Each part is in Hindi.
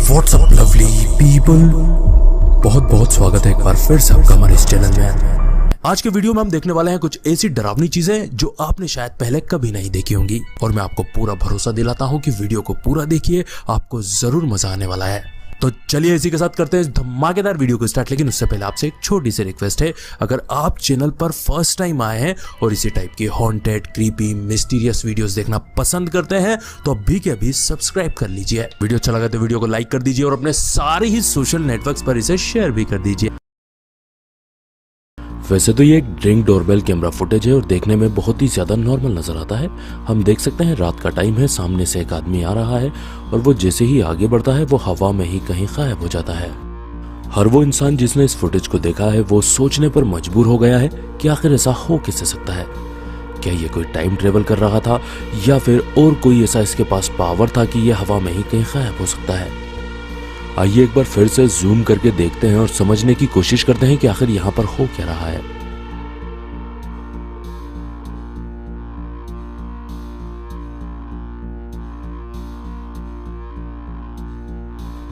व्हाट्सअप लवली पीपल, बहुत बहुत स्वागत है एक बार फिर से आपका हमारे इस चैनल में। आज के वीडियो में हम देखने वाले हैं कुछ ऐसी डरावनी चीजें जो आपने शायद पहले कभी नहीं देखी होंगी, और मैं आपको पूरा भरोसा दिलाता हूं कि वीडियो को पूरा देखिए, आपको जरूर मजा आने वाला है। तो चलिए इसी के साथ करते हैं इस धमाकेदार वीडियो को स्टार्ट। लेकिन उससे पहले आपसे एक छोटी सी रिक्वेस्ट है, अगर आप चैनल पर फर्स्ट टाइम आए हैं और इसी टाइप की हॉन्टेड, क्रीपी, मिस्टीरियस वीडियोस देखना पसंद करते हैं तो अभी के अभी सब्सक्राइब कर लीजिए। वीडियो अच्छा लगा तो वीडियो को लाइक कर दीजिए और अपने सारे ही सोशल नेटवर्क्स पर इसे शेयर भी कर दीजिए। वैसे तो ये एक ड्रिंक डोरबेल कैमरा फुटेज है और देखने में बहुत ही ज्यादा नॉर्मल नजर आता है। हम देख सकते हैं रात का टाइम है, सामने से एक आदमी आ रहा है और वो जैसे ही आगे बढ़ता है वो हवा में ही कहीं गायब हो जाता है। हर वो इंसान जिसने इस फुटेज को देखा है वो सोचने पर मजबूर हो गया है कि आखिर ऐसा हो कैसे सकता है। क्या ये कोई टाइम ट्रेवल कर रहा था या फिर और कोई ऐसा इसके पास पावर था कि ये हवा में ही कहीं गायब हो सकता है। आइए एक बार फिर से जूम करके देखते हैं और समझने की कोशिश करते हैं कि आखिर यहां पर हो क्या रहा है।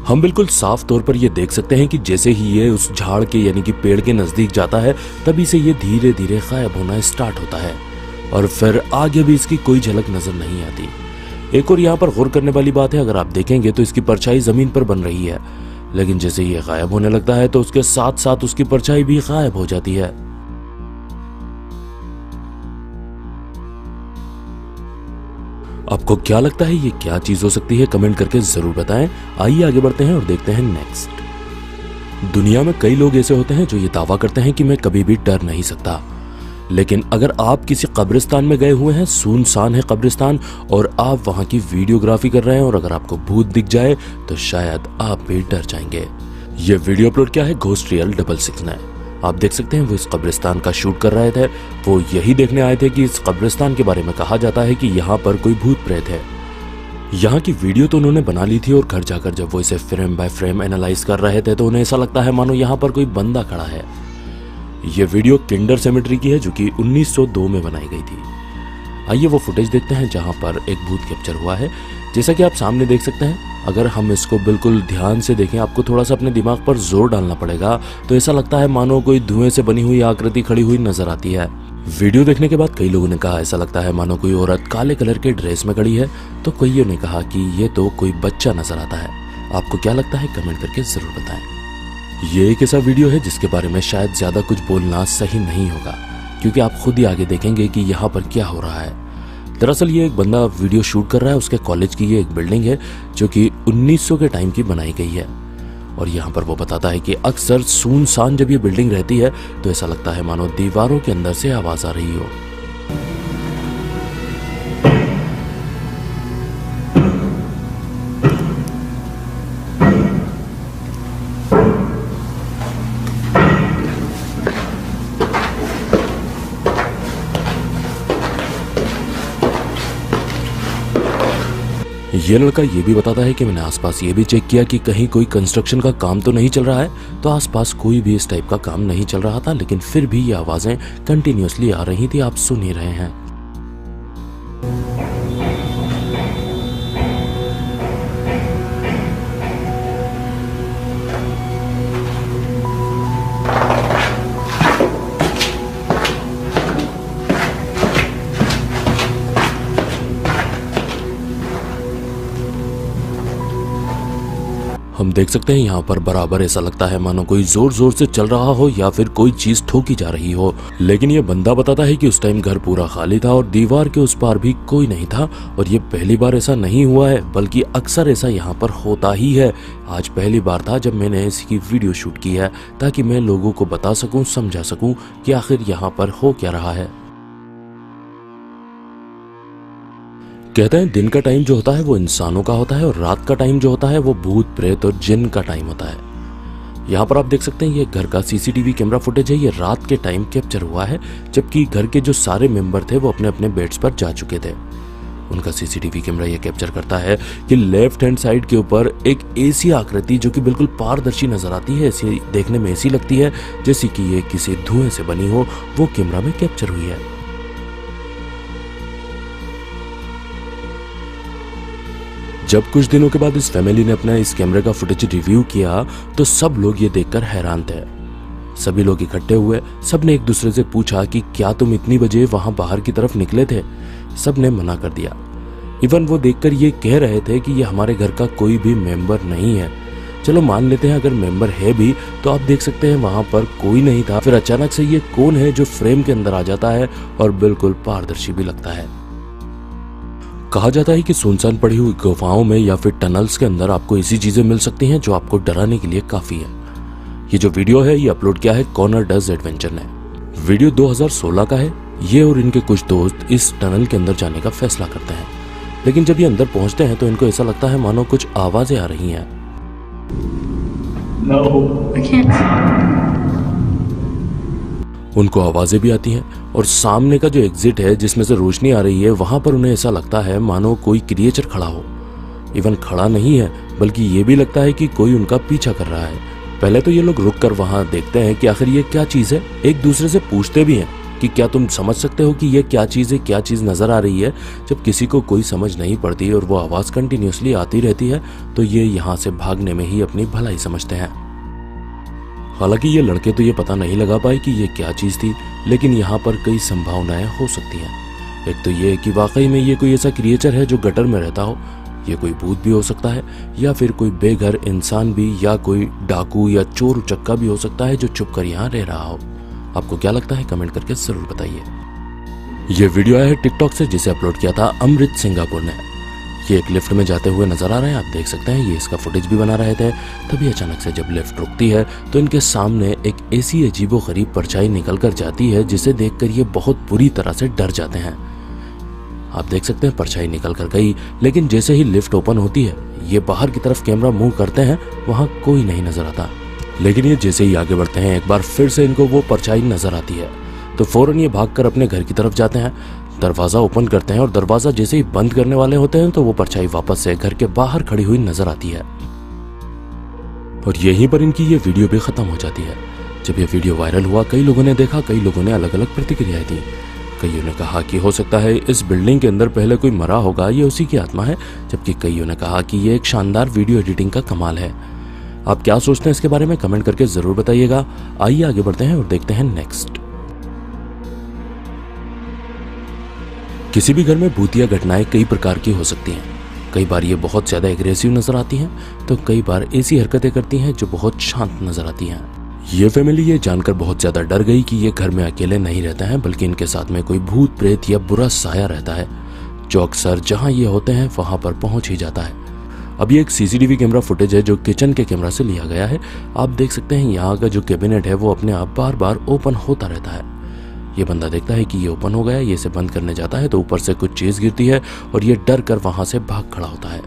हम बिल्कुल साफ तौर पर यह देख सकते हैं कि जैसे ही ये उस झाड़ के यानी कि पेड़ के नजदीक जाता है तभी से ये धीरे धीरे गायब होना स्टार्ट होता है और फिर आगे भी इसकी कोई झलक नजर नहीं आती। एक और यहाँ पर गौर करने वाली बात है, अगर आप देखेंगे तो इसकी परछाई जमीन पर बन रही है, लेकिन जैसे ये गायब होने लगता है तो उसके साथ साथ उसकी परछाई भी गायब हो जाती है। आपको क्या लगता है ये क्या चीज हो सकती है? कमेंट करके जरूर बताएं। आइए आगे बढ़ते हैं और देखते हैं नेक्स्ट। दुनिया में कई लोग ऐसे होते हैं जो ये दावा करते हैं कि मैं कभी भी डर नहीं सकता, लेकिन अगर आप किसी कब्रिस्तान में गए हुए हैं, सुनसान है कब्रिस्तान, और आप वहां की वीडियोग्राफी कर रहे हैं और अगर आपको भूत दिख जाए तो शायद आप भी डर जाएंगे। ये वीडियो अपलोड किया है घोस्ट रियल 666 ने। आप देख सकते हैं वो इस कब्रिस्तान का शूट कर रहे थे। वो यही देखने आए थे कि इस कब्रिस्तान के बारे में कहा जाता है कि यहाँ पर कोई भूत प्रेत है। यहाँ की वीडियो तो उन्होंने बना ली थी और घर जाकर जब वो इसे फ्रेम बाय फ्रेम एनालाइज कर रहे थे तो उन्हें ऐसा लगता है मानो यहाँ पर कोई बंदा खड़ा है। ये वीडियो किंडर सेमेट्री की है जो कि 1902 में बनाई गई थी। आइए वो फुटेज देखते हैं जहां पर एक भूत कैप्चर हुआ है। जैसा कि आप सामने देख सकते हैं, अगर हम इसको बिल्कुल ध्यान से देखें, आपको थोड़ा सा अपने दिमाग पर जोर डालना पड़ेगा, तो ऐसा लगता है मानो कोई धुएं से बनी हुई आकृति खड़ी हुई नजर आती है। वीडियो देखने के बाद कई लोगों ने कहा ऐसा लगता है मानो कोई औरत काले कलर के ड्रेस में खड़ी है, तो कईयों ने कहा कि ये तो कोई बच्चा नजर आता है। आपको क्या लगता है? कमेंट करके जरूर बताएं। ये एक ऐसा वीडियो है जिसके बारे में शायद ज्यादा कुछ बोलना सही नहीं होगा, क्योंकि आप खुद ही आगे देखेंगे कि यहाँ पर क्या हो रहा है। दरअसल ये एक बंदा वीडियो शूट कर रहा है, उसके कॉलेज की ये एक बिल्डिंग है जो कि 1900 के टाइम की बनाई गई है। और यहाँ पर वो बताता है कि अक्सर सुनसान जब ये बिल्डिंग रहती है तो ऐसा लगता है मानो दीवारों के अंदर से आवाज आ रही हो। ये लड़का ये भी बताता है कि मैंने आसपास ये भी चेक किया कि कहीं कोई कंस्ट्रक्शन का काम तो नहीं चल रहा है। तो आसपास कोई भी इस टाइप का काम नहीं चल रहा था, लेकिन फिर भी ये आवाजें कंटिन्यूअसली आ रही थी। आप सुन ही रहे हैं। हम देख सकते हैं यहाँ पर बराबर ऐसा लगता है मानो कोई जोर जोर से चल रहा हो या फिर कोई चीज ठोकी जा रही हो। लेकिन ये बंदा बताता है कि उस टाइम घर पूरा खाली था और दीवार के उस पार भी कोई नहीं था। और ये पहली बार ऐसा नहीं हुआ है, बल्कि अक्सर ऐसा यहाँ पर होता ही है। आज पहली बार था जब मैंने इसकी वीडियो शूट की है, ताकि मैं लोगों को बता सकूं, समझा सकूं कि आखिर यहाँ पर हो क्या रहा है। कहते हैं दिन का टाइम जो होता है वो इंसानों का होता है और रात का टाइम जो होता है वो भूत प्रेत और जिन का टाइम होता है। यहाँ पर आप देख सकते हैं ये घर का सीसीटीवी कैमरा फुटेज है। ये रात के टाइम कैप्चर हुआ है, जबकि घर के जो सारे मेंबर थे वो अपने अपने बेड्स पर जा चुके थे। उनका सीसीटीवी कैमरा ये कैप्चर करता है कि लेफ्ट हैंड साइड के ऊपर एक ऐसी आकृति जो कि बिल्कुल पारदर्शी नजर आती है, ऐसी देखने में ऐसी लगती है जैसे कि ये किसी धुएं से बनी हो, वो कैमरा में कैप्चर हुई है। जब कुछ दिनों के बाद इस फैमिली ने अपना इस कैमरे का फुटेज रिव्यू किया तो सब लोग ये देखकर हैरान थे। सभी लोग इकट्ठे हुए, सब ने एक दूसरे से पूछा कि क्या तुम इतनी बजे वहां बाहर की तरफ निकले थे। सब ने मना कर दिया। इवन वो देखकर ये कह रहे थे कि ये हमारे घर का कोई भी मेंबर नहीं है। चलो मान लेते हैं अगर मेंबर है भी तो आप देख सकते हैं वहां पर कोई नहीं था। फिर अचानक से ये कौन है जो फ्रेम के अंदर आ जाता है और बिल्कुल पारदर्शी भी लगता है। कहा जाता है कि सुनसान पड़ी हुई गुफाओं में या फिर टनल्स के अंदर आपको ऐसी चीजें मिल सकती हैं जो आपको डराने के लिए काफी है। ये जो वीडियो है ये अपलोड किया है कॉर्नर डज एडवेंचर ने। वीडियो 2016 का है। ये और इनके कुछ दोस्त इस टनल के अंदर जाने का फैसला करते हैं, लेकिन जब ये अंदर पहुंचते हैं तो इनको ऐसा लगता है मानो कुछ आवाजें आ रही हैं। No, I can't. उनको आवाजें भी आती हैं और सामने का जो एग्जिट है जिसमें से रोशनी आ रही है वहां पर उन्हें ऐसा लगता है मानो कोई क्रिएचर खड़ा हो। इवन खड़ा नहीं है बल्कि ये भी लगता है कि कोई उनका पीछा कर रहा है। पहले तो ये लोग रुक कर वहां देखते हैं कि आखिर ये क्या चीज है। एक दूसरे से पूछते भी हैं कि क्या तुम समझ सकते हो कि ये क्या चीज है, क्या चीज नजर आ रही है। जब किसी को कोई समझ नहीं पड़ती और वो आवाज कंटिन्यूसली आती रहती है तो ये यहाँ से भागने में ही अपनी भलाई समझते हैं। हालांकि ये लड़के तो ये पता नहीं लगा पाए कि ये क्या चीज थी, लेकिन यहाँ पर कई संभावनाएं हो सकती हैं। एक तो ये कि वाकई में ये कोई ऐसा क्रिएचर है जो गटर में रहता हो, ये कोई भूत भी हो सकता है, या फिर कोई बेघर इंसान भी, या कोई डाकू या चोर उचक्का भी हो सकता है जो छुप कर यहाँ रह रहा हो। आपको क्या लगता है कमेंट करके जरूर बताइए। ये वीडियो आया है टिकटॉक से जिसे अपलोड किया था अमृत सिंगापुर ने। ये एक लिफ्ट में जाते हुए नजर आ रहे हैं, आप देख सकते हैं। ये इसका फुटेज भी बना रहे थे। तभी अचानक से जब लिफ्ट रुकती है तो इनके सामने एक ऐसी अजीबोगरीब परछाई निकल कर जाती है जिसे देखकर ये बहुत बुरी तरह से डर जाते हैं। आप देख सकते हैं परछाई निकल कर गई, लेकिन जैसे ही लिफ्ट ओपन होती है ये बाहर की तरफ कैमरा मूव करते हैं, वहां कोई नहीं नजर आता। लेकिन ये जैसे ही आगे बढ़ते हैं एक बार फिर से इनको वो परछाई नजर आती है, तो फौरन ये भागकर अपने घर की तरफ जाते हैं। दरवाजा ओपन करते हैं और दरवाजा जैसे ही बंद करने वाले होते हैं तो वो परछाई वापस से घर के बाहर खड़ी हुई नजर आती है। और यहीं पर इनकी ये वीडियो भी खत्म हो जाती है। जब ये वीडियो वायरल हुआ कई लोगों ने देखा, कई लोगों ने अलग अलग प्रतिक्रियाएं दी। कईयों ने कहा कि हो सकता है इस बिल्डिंग के अंदर पहले कोई मरा होगा, ये उसी की आत्मा है, जबकि कईयों ने कहा कि ये एक शानदार वीडियो एडिटिंग का कमाल है। आप क्या सोचते हैं इसके बारे में कमेंट करके जरूर बताइएगा। आइए आगे बढ़ते हैं और देखते हैं नेक्स्ट। किसी भी घर में भूतिया घटनाएं कई प्रकार की हो सकती हैं। कई बार ये बहुत ज्यादा एग्रेसिव नजर आती हैं, तो कई बार ऐसी हरकतें करती हैं जो बहुत शांत नजर आती हैं। ये फैमिली ये जानकर बहुत ज्यादा डर गई कि ये घर में अकेले नहीं रहते हैं, बल्कि इनके साथ में कोई भूत प्रेत या बुरा साया रहता है, जो अक्सर जहां ये होते हैं वहां पर पहुंच ही जाता है। अब ये एक सीसीटीवी कैमरा फुटेज है जो किचन के कैमरा से लिया गया है। आप देख सकते हैं यहाँ का जो कैबिनेट है वो अपने आप बार बार ओपन होता रहता है। ये बंदा देखता है कि ये ओपन हो गया, ये इसे बंद करने जाता है तो ऊपर से कुछ चीज गिरती है और ये डर कर वहां से भाग खड़ा होता है।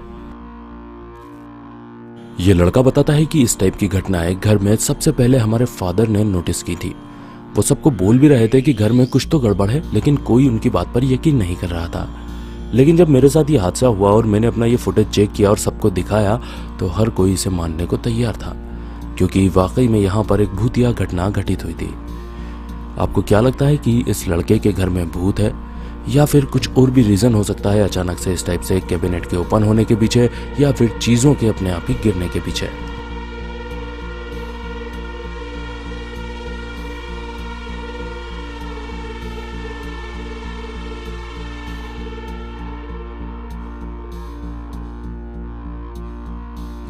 ये लड़का बताता है कि इस टाइप की घटनाएं घर में सबसे पहले हमारे फादर ने नोटिस की थी। वो सबको बोल भी रहे थे कि घर में कुछ तो गड़बड़ है, लेकिन कोई उनकी बात पर यकीन नहीं कर रहा था। लेकिन जब मेरे साथ ये हादसा हुआ और मैंने अपना ये फुटेज चेक किया और सबको दिखाया तो हर कोई इसे मानने को तैयार था, क्योंकि वाकई में यहाँ पर एक भूतिया घटना घटित हुई थी। आपको क्या लगता है कि इस लड़के के घर में भूत है या फिर कुछ और भी रीजन हो सकता है अचानक से इस टाइप से कैबिनेट के ओपन होने के पीछे, या फिर चीजों के अपने आप ही गिरने के पीछे?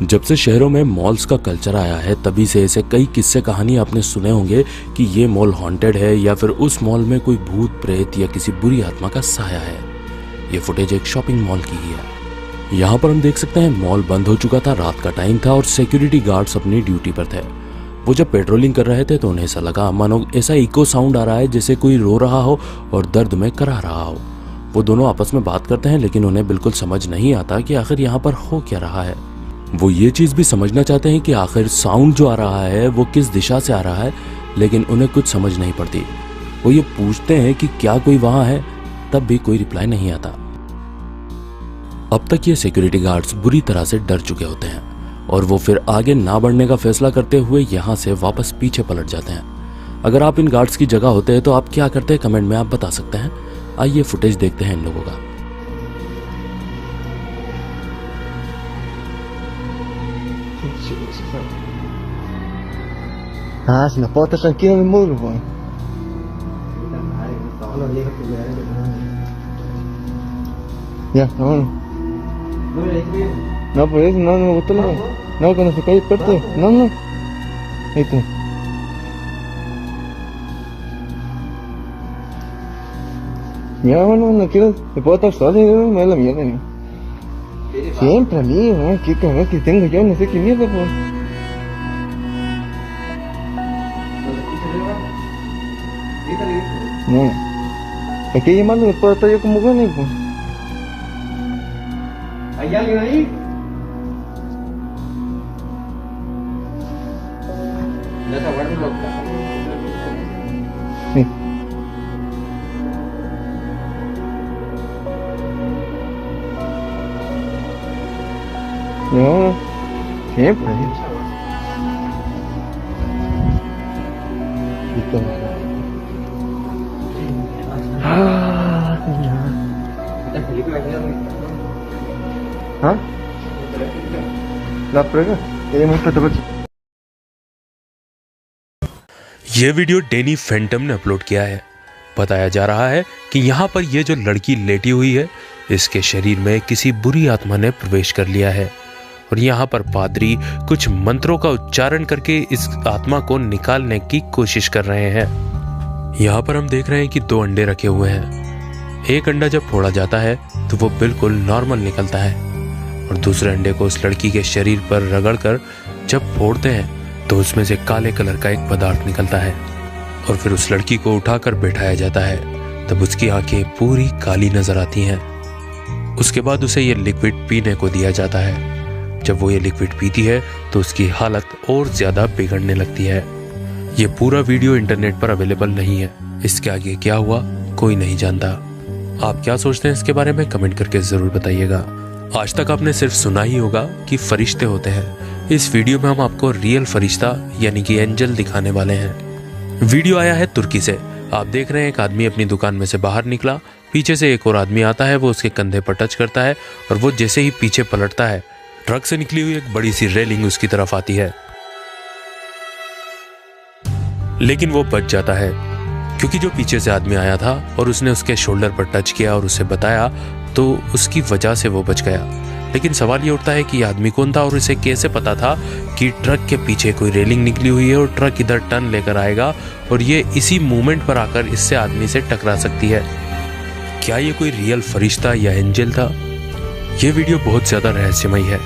जब से शहरों में मॉल्स का कल्चर आया है तभी से ऐसे कई किस्से कहानी आपने सुने होंगे कि ये मॉल हॉन्टेड है या फिर उस मॉल में कोई भूत प्रेत या किसी बुरी आत्मा का साया है। ये फुटेज एक शॉपिंग मॉल की ही है। यहाँ पर हम देख सकते हैं मॉल बंद हो चुका था, रात का टाइम था और सिक्योरिटी गार्ड्स अपनी ड्यूटी पर थे। वो जब पेट्रोलिंग कर रहे थे तो उन्हें ऐसा लगा मानो ऐसा इको साउंड आ रहा है जैसे कोई रो रहा हो और दर्द में करा रहा हो। वो दोनों आपस में बात करते हैं, लेकिन उन्हें बिल्कुल समझ नहीं आता कि आखिर यहाँ पर हो क्या रहा है। वो ये चीज भी समझना चाहते हैं कि आखिर साउंड जो आ रहा है वो किस दिशा से आ रहा है, लेकिन उन्हें कुछ समझ नहीं पड़ती। वो ये पूछते हैं कि क्या कोई वहां है, तब भी कोई रिप्लाई नहीं आता। अब तक ये सिक्योरिटी गार्ड्स बुरी तरह से डर चुके होते हैं और वो फिर आगे ना बढ़ने का फैसला करते हुए यहाँ से वापस पीछे पलट जाते हैं। अगर आप इन गार्ड्स की जगह होते हैं तो आप क्या करते हैं कमेंट में आप बता सकते हैं। आइए फुटेज देखते हैं इन लोगों का। Ah, si no puedo estar tranquilo en el módulo, pues. Ya, vámonos. No, por eso, no me gustó la... No, cuando se cae el puerto. No. Ahí está. Ya, bueno, no quiero... Me puedo estar solo, me da la mierda, ¿no? Siempre a mí, ¿no? Qué cabrón que tengo yo, no sé qué mierda, pues. No. ¿A qué llamando? ¿Me puedo estar yo como bueno, pues? ¿Hay alguien ahí? ¿Ya se aguardan los carros? Sí. No, siempre. Listo. ¿Esta película aquí dónde? ¿Ah? La prueba. ये वीडियो डेनी फैंटम ने अपलोड किया है। बताया जा रहा है कि यहाँ पर ये जो लड़की लेटी हुई है, इसके शरीर में किसी बुरी आत्मा ने प्रवेश कर लिया है और यहाँ पर पादरी कुछ मंत्रों का उच्चारण करके इस आत्मा को निकालने की कोशिश कर रहे हैं। यहाँ पर हम देख रहे हैं कि 2 अंडे रखे हुए हैं। एक अंडा जब फोड़ा जाता है तो वो बिल्कुल नॉर्मल निकलता है और दूसरे अंडे को उस लड़की के शरीर पर रगड़कर जब फोड़ते हैं तो उसमें से काले कलर का एक पदार्थ निकलता है और फिर उस लड़की को उठाकर बैठाया जाता है। तब उसकी आंखें पूरी काली नजर आती हैं। उसके बाद उसे ये लिक्विड पीने को दिया जाता है। जब वो ये लिक्विड पीती है तो उसकी हालत और ज्यादा बिगड़ने लगती है। ये पूरा वीडियो इंटरनेट पर अवेलेबल नहीं है। इसके आगे क्या हुआ कोई नहीं जानता। आप क्या सोचते हैं इसके बारे में कमेंट करके जरूर बताइएगा। आज तक आपने सिर्फ सुना ही होगा कि फरिश्ते होते हैं। इस वीडियो में हम आपको रियल फरिश्ता यानी कि एंजल दिखाने वाले हैं। वीडियो आया है तुर्की से। आप देख रहे हैं एक आदमी अपनी दुकान में से बाहर निकला, पीछे से एक और आदमी आता है, वो उसके कंधे पर टच करता है और वो जैसे ही पीछे पलटता है ट्रक से निकली हुई एक बड़ी सी रेलिंग उसकी तरफ आती है, लेकिन वो बच जाता है क्योंकि जो पीछे से आदमी आया था और उसने उसके शोल्डर पर टच किया और उसे बताया तो उसकी वजह से वो बच गया। लेकिन सवाल ये उठता है कि आदमी कौन था और इसे कैसे पता था कि ट्रक के पीछे कोई रेलिंग निकली हुई है और ट्रक इधर टर्न लेकर आएगा और ये इसी मूवमेंट पर आकर इससे आदमी से टकरा सकती है। क्या ये कोई रियल फरिश्ता या एंजल था? ये वीडियो बहुत ज्यादा रहस्यमय है।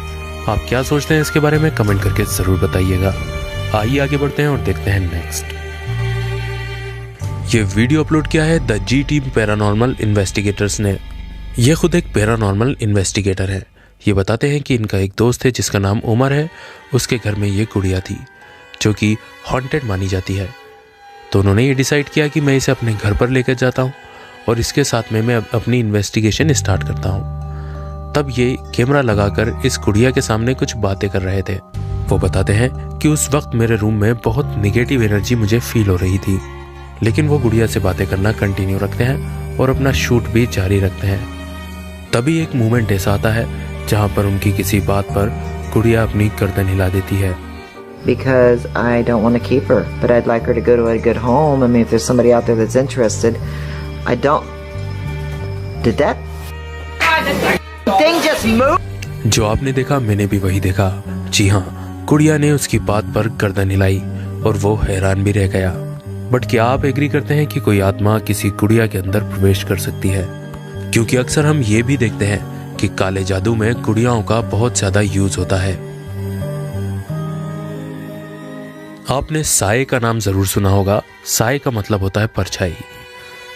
आप क्या सोचते हैं इसके बारे में कमेंट करके जरूर बताइएगा। आइए आगे बढ़ते हैं और देखते हैं नेक्स्ट। ये वीडियो अपलोड किया है the G team paranormal investigators ने। ये खुद एक पैरानॉर्मल इन्वेस्टिगेटर है। ये बताते हैं कि इनका एक दोस्त है जिसका नाम उमर है। उसके घर में ये गुड़िया थी जो कि हॉन्टेड मानी जाती है। तो उन्होंने ये डिसाइड किया कि मैं इसे अपने घर पर लेकर जाता हूँ और इसके साथ में मैं अपनी इन्वेस्टिगेशन स्टार्ट करता हूँ। तब ये कैमरा लगाकर इस गुड़िया के सामने कुछ बातें कर रहे थे। वो बताते हैं कि उस वक्त मेरे रूम में बहुत निगेटिव एनर्जी मुझे फील हो रही थी, लेकिन वो गुड़िया से बातें करना कंटिन्यू रखते हैं और अपना शूट भी जारी रखते हैं। तभी एक मोमेंट ऐसा आता है जहाँ पर उनकी किसी बात पर गुड़िया अपनी गर्दन हिला देती है। Because I don't want to keep her, but I'd like her to go to a good home. I mean, if there's somebody out there that's interested, I don't. Did that thing just move? जो आपने देखा मैंने भी वही देखा। जी हाँ, गुड़िया ने उसकी बात पर गर्दन हिलाई और वो हैरान भी रह गया। बट क्या आप एग्री करते हैं कि कोई आत्मा किसी गुड़िया के अंदर प्रवेश कर सकती है? क्योंकि अक्सर हम ये भी देखते हैं कि काले जादू में गुड़ियाओं का बहुत ज्यादा यूज होता है। आपने साए का नाम जरूर सुना होगा। साए का मतलब होता है परछाई।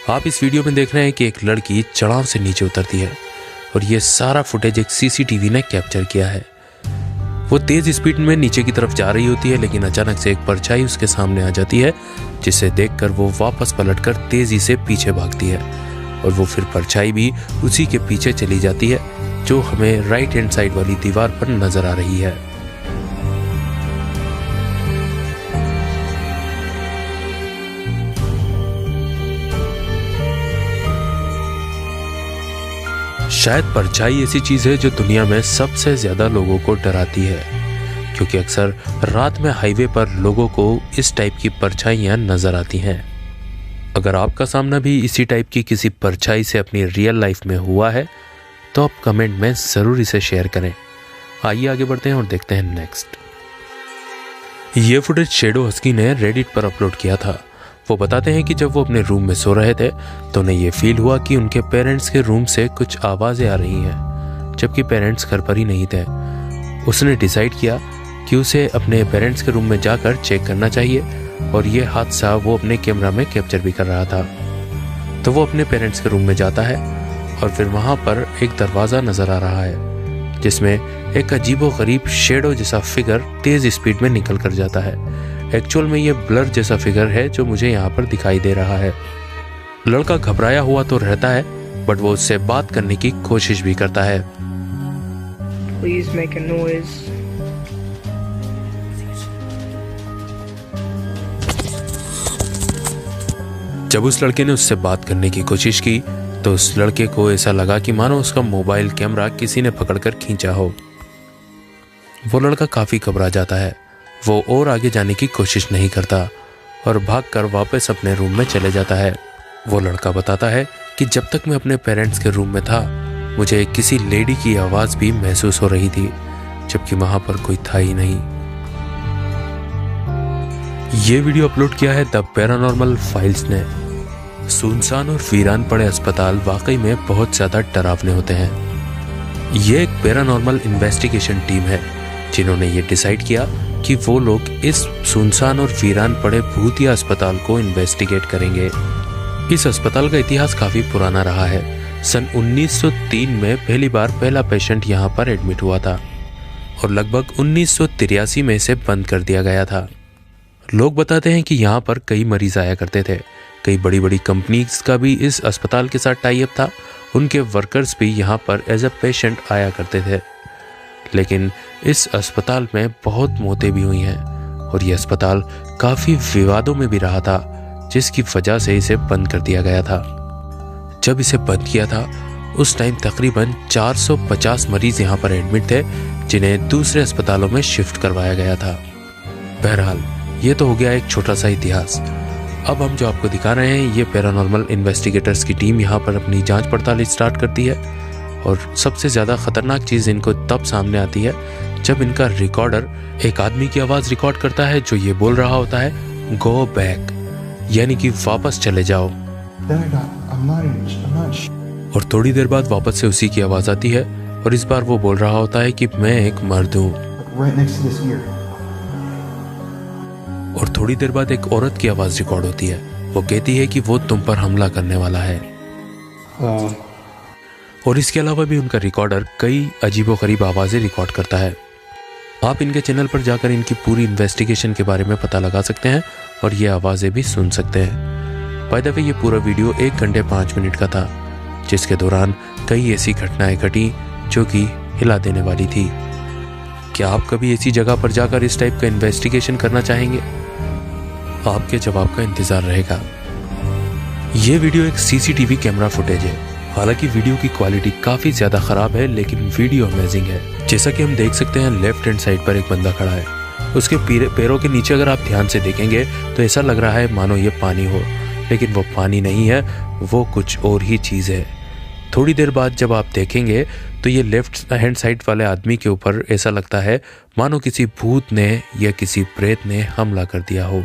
आप इस वीडियो में देख रहे हैं कि एक लड़की चढ़ाव से नीचे उतरती है और ये सारा फुटेज एक सीसीटीवी ने कैप्चर किया है। वो तेज स्पीड में नीचे की तरफ जा रही होती है, लेकिन अचानक से एक परछाई उसके सामने आ जाती है, जिसे देखकर वो वापस पलटकर तेजी से पीछे भागती है और वो फिर परछाई भी उसी के पीछे चली जाती है, जो हमें राइट हैंड साइड वाली दीवार पर नजर आ रही है। शायद परछाई ऐसी चीज है जो दुनिया में सबसे ज्यादा लोगों को डराती है। क्योंकि अक्सर रात में हाईवे पर लोगों को इस टाइप की परछाइयाँ नज़र आती हैं। अगर आपका सामना भी इसी टाइप की किसी परछाई से अपनी रियल लाइफ में हुआ है तो आप कमेंट में ज़रूर इसे शेयर करें। आइए आगे बढ़ते हैं और देखते हैं नेक्स्ट। ये फुटेज शेडो हस्की ने रेडिट पर अपलोड किया था। वो बताते हैं कि जब वो अपने रूम में सो रहे थे तो उन्हें ये फील हुआ कि उनके पेरेंट्स के रूम से कुछ आवाज़ें आ रही हैं, जबकि पेरेंट्स घर पर ही नहीं थे। उसने डिसाइड किया कि उसे अपने पेरेंट्स के रूम में जाकर चेक करना चाहिए, और ये हादसा वो अपने कैमरा में कैप्चर भी कर रहा था। तो वो अपने पेरेंट्स के रूम में जाता है और फिर वहाँ पर एक दरवाज़ा नज़र आ रहा है जिसमें एक अजीबोगरीब शेडो जैसा फिगर तेज़ स्पीड में निकल कर जाता है। एक्चुअल में ये ब्लर जैसा फिगर है जो मुझे यहाँ पर दिखाई दे रहा है। लड़का घबराया हुआ तो रहता है, बट वो उससे बात करने की कोशिश भी करता है। Please make a noise. जब उस लड़के ने उससे बात करने की कोशिश की तो उस लड़के को ऐसा लगा कि मानो उसका मोबाइल कैमरा किसी ने पकड़कर खींचा हो। वो लड़का काफ़ी घबरा जाता है। वो और आगे जाने की कोशिश नहीं करता और भागकर वापस अपने रूम में चले जाता है। वो लड़का बताता है कि जब तक मैं अपने पेरेंट्स के रूम में था मुझे किसी लेडी की आवाज़ भी महसूस हो रही थी, जबकि वहाँ पर कोई था ही नहीं। ये वीडियो अपलोड किया है द पैरानॉर्मल फाइल्स ने। सुनसान और वीरान पड़े अस्पताल वाकई में बहुत ज़्यादा डरावने होते हैं। ये एक पैरानॉर्मल इन्वेस्टिगेशन टीम है जिन्होंने ये डिसाइड किया कि वो लोग इस सुनसान और वीरान पड़े भूतिया अस्पताल को इन्वेस्टिगेट करेंगे। इस अस्पताल का इतिहास काफ़ी पुराना रहा है। सन 1903 में पहली बार पहला पेशेंट यहाँ पर एडमिट हुआ था और लगभग 1983 में इसे बंद कर दिया गया था। लोग बताते हैं कि यहाँ पर कई मरीज आया करते थे। कई बड़ी बड़ी कंपनीज का भी इस अस्पताल के साथ टाई अप था। उनके वर्कर्स भी यहाँ पर एज अ पेशेंट आया करते थे। लेकिन इस अस्पताल में बहुत मौतें भी हुई हैं और ये अस्पताल काफ़ी विवादों में भी रहा था, जिसकी वजह से इसे बंद कर दिया गया था। जब इसे बंद किया था उस टाइम तकरीबन 450 मरीज यहाँ पर एडमिट थे जिन्हें दूसरे अस्पतालों में शिफ्ट करवाया गया था। बहरहाल ये तो हो गया एक छोटा सा इतिहास। अब हम जो आपको दिखा रहे हैं, ये पैरानॉर्मल इन्वेस्टिगेटर्स की टीम यहाँ पर अपनी जांच पड़ताल स्टार्ट करती है और सबसे ज़्यादा ख़तरनाक चीज़ इनको तब सामने आती है जब इनका रिकॉर्डर एक आदमी की आवाज़ रिकॉर्ड करता है जो ये बोल रहा होता है गो बैक, यानी कि वापस चले जाओ। और थोड़ी देर बाद वापस से उसी की आवाज़ आती है और इस बार वो बोल रहा होता है कि मैं एक मर्द हूँ। और थोड़ी देर बाद एक औरत की आवाज़ रिकॉर्ड होती है। वो कहती है कि वो तुम पर हमला करने वाला है। और इसके अलावा भी उनका रिकॉर्डर कई अजीबोगरीब आवाज़ें रिकॉर्ड करता है। आप इनके चैनल पर जाकर इनकी पूरी इन्वेस्टिगेशन के बारे में पता लगा सकते हैं और ये आवाज़ें भी सुन सकते हैं। बाय द वे ये पूरा वीडियो 1 घंटे 5 मिनट का था, जिसके दौरान कई ऐसी घटनाएं घटी जो कि हिला देने वाली थी। क्या आप कभी ऐसी जगह पर जाकर इस टाइप का इन्वेस्टिगेशन करना चाहेंगे? आपके जवाब का इंतज़ार रहेगा। ये वीडियो एक सीसीटीवी कैमरा फुटेज है। हालांकि वीडियो की क्वालिटी काफ़ी ज़्यादा ख़राब है, लेकिन वीडियो अमेजिंग है। जैसा कि हम देख सकते हैं लेफ्ट हैंड साइड पर एक बंदा खड़ा है। उसके पैरों के नीचे अगर आप ध्यान से देखेंगे तो ऐसा लग रहा है मानो ये पानी हो, लेकिन वो पानी नहीं है, वो कुछ और ही चीज़ है। थोड़ी देर बाद जब आप देखेंगे तो ये लेफ्ट हैंड साइड वाले आदमी के ऊपर ऐसा लगता है मानो किसी भूत ने या किसी प्रेत ने हमला कर दिया हो।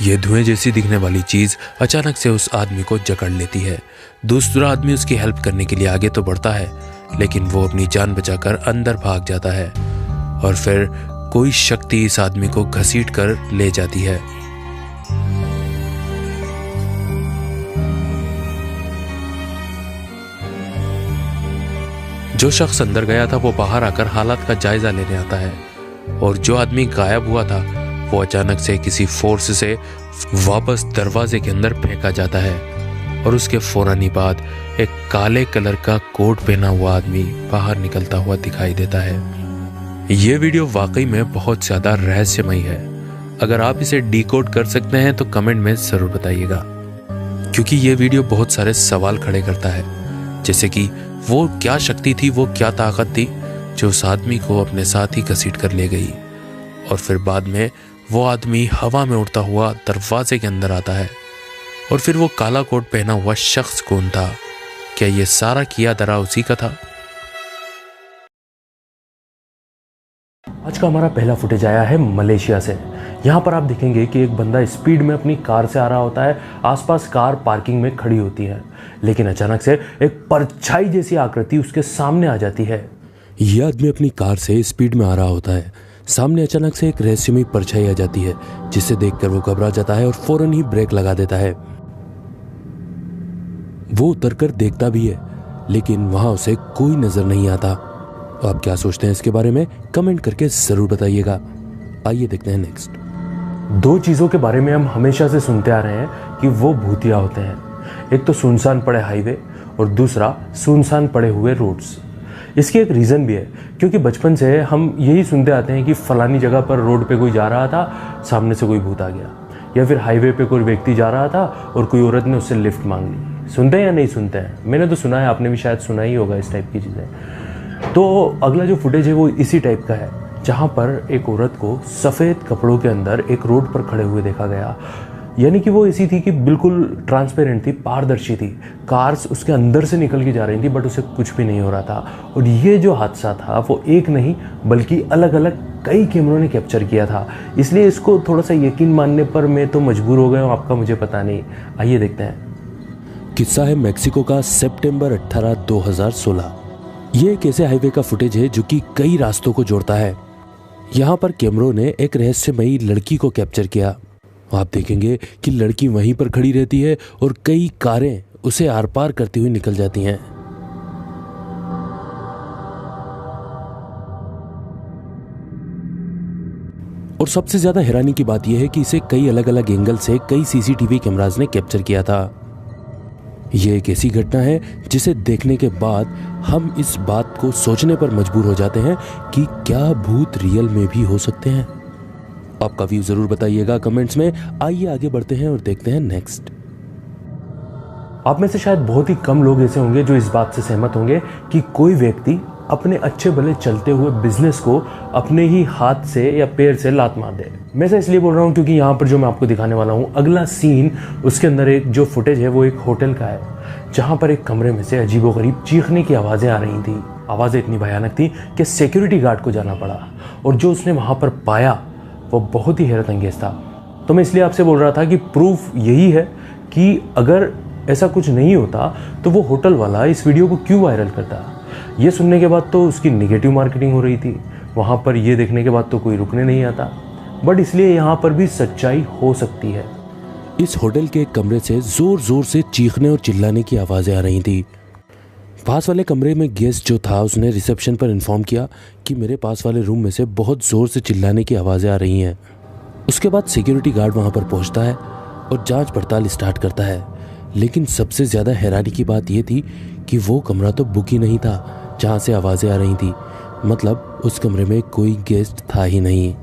ये धुएं जैसी दिखने वाली चीज अचानक से उस आदमी को जकड़ लेती है। दूसरा आदमी उसकी हेल्प करने के लिए आगे तो बढ़ता है, लेकिन वो अपनी जान बचाकर अंदर भाग जाता है और फिर कोई शक्ति इस आदमी को घसीट कर ले जाती है। जो शख्स अंदर गया था वो बाहर आकर हालात का जायजा लेने आता है और जो आदमी गायब हुआ था वो अचानक से किसी फोर्स से वापस दरवाजे के अंदर फेंका जाता है और उसके फौरन ही बाद एक काले कलर का कोट पहना हुआ आदमी बाहर निकलता हुआ दिखाई देता है। ये वीडियो वाकई में बहुत ज़्यादा रहस्यमयी है। अगर आप इसे डिकोड कर सकते हैं तो कमेंट में ज़रूर बताइएगा, क्योंकि ये वीडियो बहुत सारे सवाल खड़े करता है, जैसे कि वो क्या शक्ति थी, वो क्या ताकत थी जो उस आदमी को अपने साथ ही घसीट कर ले गई। और फिर बाद में वो आदमी हवा में उड़ता हुआ दरवाजे के अंदर आता है। और फिर वो काला कोट पहना हुआ शख्स कौन था? क्या ये सारा किया धरा उसी का था? आज का हमारा पहला फुटेज आया है मलेशिया से। यहाँ पर आप देखेंगे कि एक बंदा स्पीड में अपनी कार से आ रहा होता है। आसपास कार पार्किंग में खड़ी होती है, लेकिन अचानक से एक परछाई जैसी आकृति उसके सामने आ जाती है। यह आदमी अपनी कार से स्पीड में आ रहा होता है। सामने अचानक से एक रहस्यमयी परछाई आ जाती है, जिसे देखकर वो घबरा जाता है और फौरन ही ब्रेक लगा देता है। वो उतरकर देखता भी है, लेकिन वहां उसे कोई नजर नहीं आता। तो आप क्या सोचते हैं इसके बारे में? कमेंट करके जरूर बताइएगा। आइए देखते हैं नेक्स्ट। दो चीजों के बारे में हम हमेशा से सुनते आ रहे हैं कि वो भूतिया होते हैं। एक तो सुनसान पड़े हाईवे और दूसरा सुनसान पड़े हुए रोड्स। इसकी एक रीज़न भी है, क्योंकि बचपन से हम यही सुनते आते हैं कि फलानी जगह पर रोड पे कोई जा रहा था, सामने से कोई भूत आ गया, या फिर हाईवे पे कोई व्यक्ति जा रहा था और कोई औरत ने उससे लिफ्ट मांग ली। सुनते हैं या नहीं सुनते हैं? मैंने तो सुना है, आपने भी शायद सुना ही होगा इस टाइप की चीज़ें। तो अगला जो फुटेज है वो इसी टाइप का है, जहाँ पर एक औरत को सफ़ेद कपड़ों के अंदर एक रोड पर खड़े हुए देखा गया। यानी कि वो ऐसी थी कि बिल्कुल ट्रांसपेरेंट थी, पारदर्शी थी। कार्स उसके अंदर से निकल के जा रही थी, बट उसे कुछ भी नहीं हो रहा था। और ये जो हादसा था वो एक नहीं बल्कि अलग अलग कई कैमरों ने कैप्चर किया था। इसलिए इसको थोड़ा सा यकीन मानने पर मैं तो मजबूर हो गया हूँ, आपका मुझे पता नहीं। आइए देखते हैं। किस्सा है मैक्सिको का, सितंबर 18, 2016। ये एक ऐसे हाईवे का फुटेज है जो कि कई रास्तों को जोड़ता है। यहाँ पर कैमरों ने एक रहस्यमयी लड़की को कैप्चर किया। आप देखेंगे कि लड़की वहीं पर खड़ी रहती है और कई कारें उसे आर पार करती हुई निकल जाती हैं। और सबसे ज्यादा हैरानी की बात यह है कि इसे कई अलग अलग एंगल से कई सीसीटीवी कैमरास ने कैप्चर किया था। यह एक ऐसी घटना है जिसे देखने के बाद हम इस बात को सोचने पर मजबूर हो जाते हैं कि क्या भूत रियल में भी हो सकते हैं। आपका व्यू जरूर बताइएगा कमेंट्स में। आइए आगे बढ़ते हैं और देखते हैं नेक्स्ट। आप में से शायद बहुत ही कम लोग ऐसे होंगे जो इस बात से सहमत होंगे कि कोई व्यक्ति अपने अच्छे भले चलते हुए बिजनेस को अपने ही हाथ से या पैर से लात मार दे। मैं ऐसा इसलिए बोल रहा हूँ क्योंकि यहाँ पर जो मैं आपको दिखाने वाला हूँ अगला सीन, उसके अंदर एक जो फुटेज है वो एक होटल का है, जहाँ पर एक कमरे में से अजीबोगरीब चीखने की आवाज़ें आ रही थी। आवाज़ें इतनी भयानक थी कि सिक्योरिटी गार्ड को जाना पड़ा, और जो उसने वहाँ पर पाया वो बहुत ही हैरत अंगेज था। तो मैं इसलिए आपसे बोल रहा था कि प्रूफ यही है कि अगर ऐसा कुछ नहीं होता तो वो होटल वाला इस वीडियो को क्यों वायरल करता। ये सुनने के बाद तो उसकी नेगेटिव मार्केटिंग हो रही थी, वहाँ पर ये देखने के बाद तो कोई रुकने नहीं आता। बट इसलिए यहाँ पर भी सच्चाई हो सकती है। इस होटल के कमरे से जोर जोर से चीखने और चिल्लाने की आवाज़ें आ रही थी। पास वाले कमरे में गेस्ट जो था उसने रिसेप्शन पर इन्फॉर्म किया कि मेरे पास वाले रूम में से बहुत ज़ोर से चिल्लाने की आवाज़ें आ रही हैं। उसके बाद सिक्योरिटी गार्ड वहाँ पर पहुँचता है और जांच पड़ताल स्टार्ट करता है। लेकिन सबसे ज़्यादा हैरानी की बात यह थी कि वो कमरा तो बुक ही नहीं था जहाँ से आवाज़ें आ रही थी। मतलब उस कमरे में कोई गेस्ट था ही नहीं।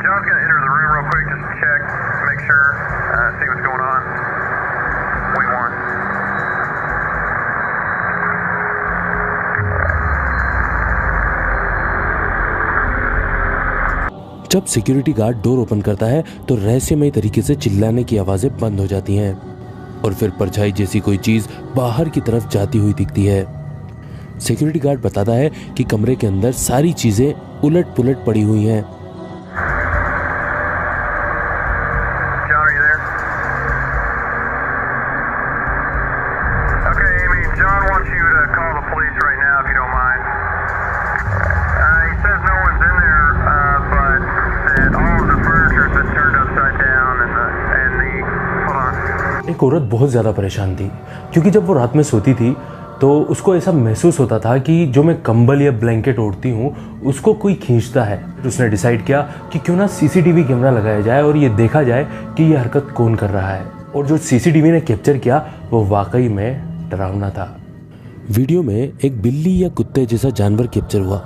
John's going to enter the room real quick just to check, make sure, see what's going on. Wait one. जब सिक्योरिटी गार्ड डोर ओपन करता है तो रहस्यमय तरीके से चिल्लाने की आवाज़ें बंद हो जाती हैं और फिर परछाई जैसी कोई चीज़ बाहर की तरफ जाती हुई दिखती है। सिक्योरिटी गार्ड बताता है कि कमरे के अंदर सारी चीज़ें उलट पुलट पड़ी हुई हैं। एक औरत बहुत ज़्यादा परेशान थी, क्योंकि जब वो रात में सोती थी तो उसको ऐसा महसूस होता था कि जो मैं कंबल या ब्लैंकेट ओढ़ती हूँ उसको कोई खींचता है। तो उसने डिसाइड किया कि क्यों ना सीसीटीवी कैमरा लगाया जाए और ये देखा जाए कि ये हरकत कौन कर रहा है। और जो सीसीटीवी ने कैप्चर किया वो वाकई में डरावना था। वीडियो में एक बिल्ली या कुत्ते जैसा जानवर कैप्चर हुआ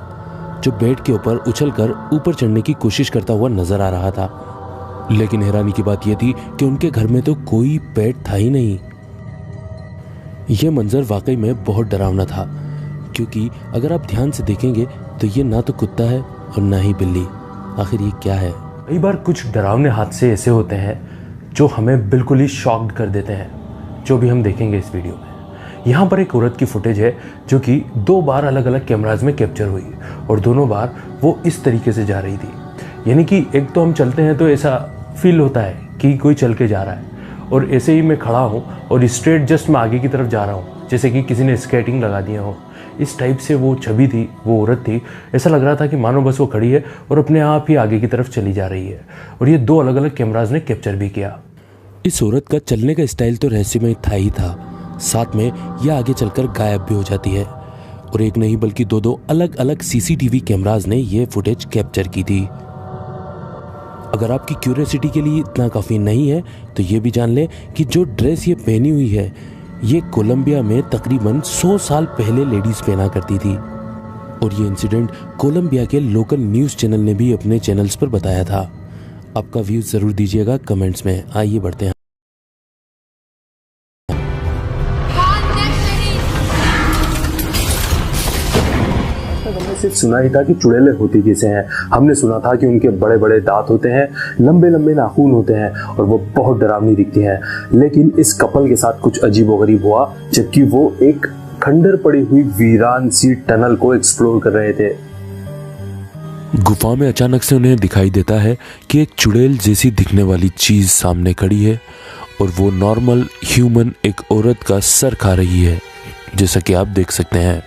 जो बेड के ऊपर उछलकर ऊपर चढ़ने की कोशिश करता हुआ नजर आ रहा था। लेकिन हैरानी की बात यह थी कि उनके घर में तो कोई पेट था ही नहीं। यह मंजर वाकई में बहुत डरावना था, क्योंकि अगर आप ध्यान से देखेंगे तो ये ना तो कुत्ता है और ना ही बिल्ली। आखिर ये क्या है? कई बार कुछ डरावने हादसे ऐसे होते हैं जो हमें बिल्कुल ही शॉक्ड कर देते हैं, जो भी हम देखेंगे इस वीडियो में। यहाँ पर एक औरत की फुटेज है जो कि 2 बार अलग अलग कैमराज में कैप्चर हुई और दोनों बार वो इस तरीके से जा रही थी। यानी कि एक तो हम चलते हैं तो ऐसा फील होता है कि कोई चल के जा रहा है, और ऐसे ही मैं खड़ा हूँ और स्ट्रेट जस्ट मैं आगे की तरफ जा रहा हूँ, जैसे कि किसी ने स्केटिंग लगा दिया हो। इस टाइप से वो छवि थी, वो औरत थी। ऐसा लग रहा था कि मानो बस वो खड़ी है और अपने आप ही आगे की तरफ चली जा रही है, और ये 2 अलग अलग कैमराज ने कैप्चर भी किया। इस औरत का चलने का स्टाइल तो रहस्यमय था ही था, साथ में यह आगे चलकर गायब भी हो जाती है। और एक नहीं बल्कि 2 अलग अलग सीसीटीवी कैमराज ने यह फुटेज कैप्चर की थी। अगर आपकी क्यूरियोसिटी के लिए इतना काफ़ी नहीं है तो ये भी जान लें कि जो ड्रेस ये पहनी हुई है ये कोलंबिया में तकरीबन 100 साल पहले लेडीज़ पहना करती थी। और ये इंसिडेंट कोलंबिया के लोकल न्यूज़ चैनल ने भी अपने चैनल्स पर बताया था। आपका व्यूज़ ज़रूर दीजिएगा कमेंट्स में। आइए बढ़ते हैं। हमने सिर्फ सुना ही था कि चुड़ैलें होती कैसे हैं। हमने सुना था कि उनके बड़े बड़े दांत होते हैं, लंबे लंबे नाखून होते हैं और वो बहुत डरावनी दिखती हैं। लेकिन इस कपल के साथ कुछ अजीबोगरीब हुआ जबकि वो एक खंडर पड़ी हुई वीरान सी टनल को एक्सप्लोर कर रहे थे। गुफा में अचानक से उन्हें दिखाई देता है कि एक चुड़ैल जैसी दिखने वाली चीज सामने खड़ी है और वो नॉर्मल ह्यूमन एक औरत का सर खा रही है, जैसा कि आप देख सकते हैं।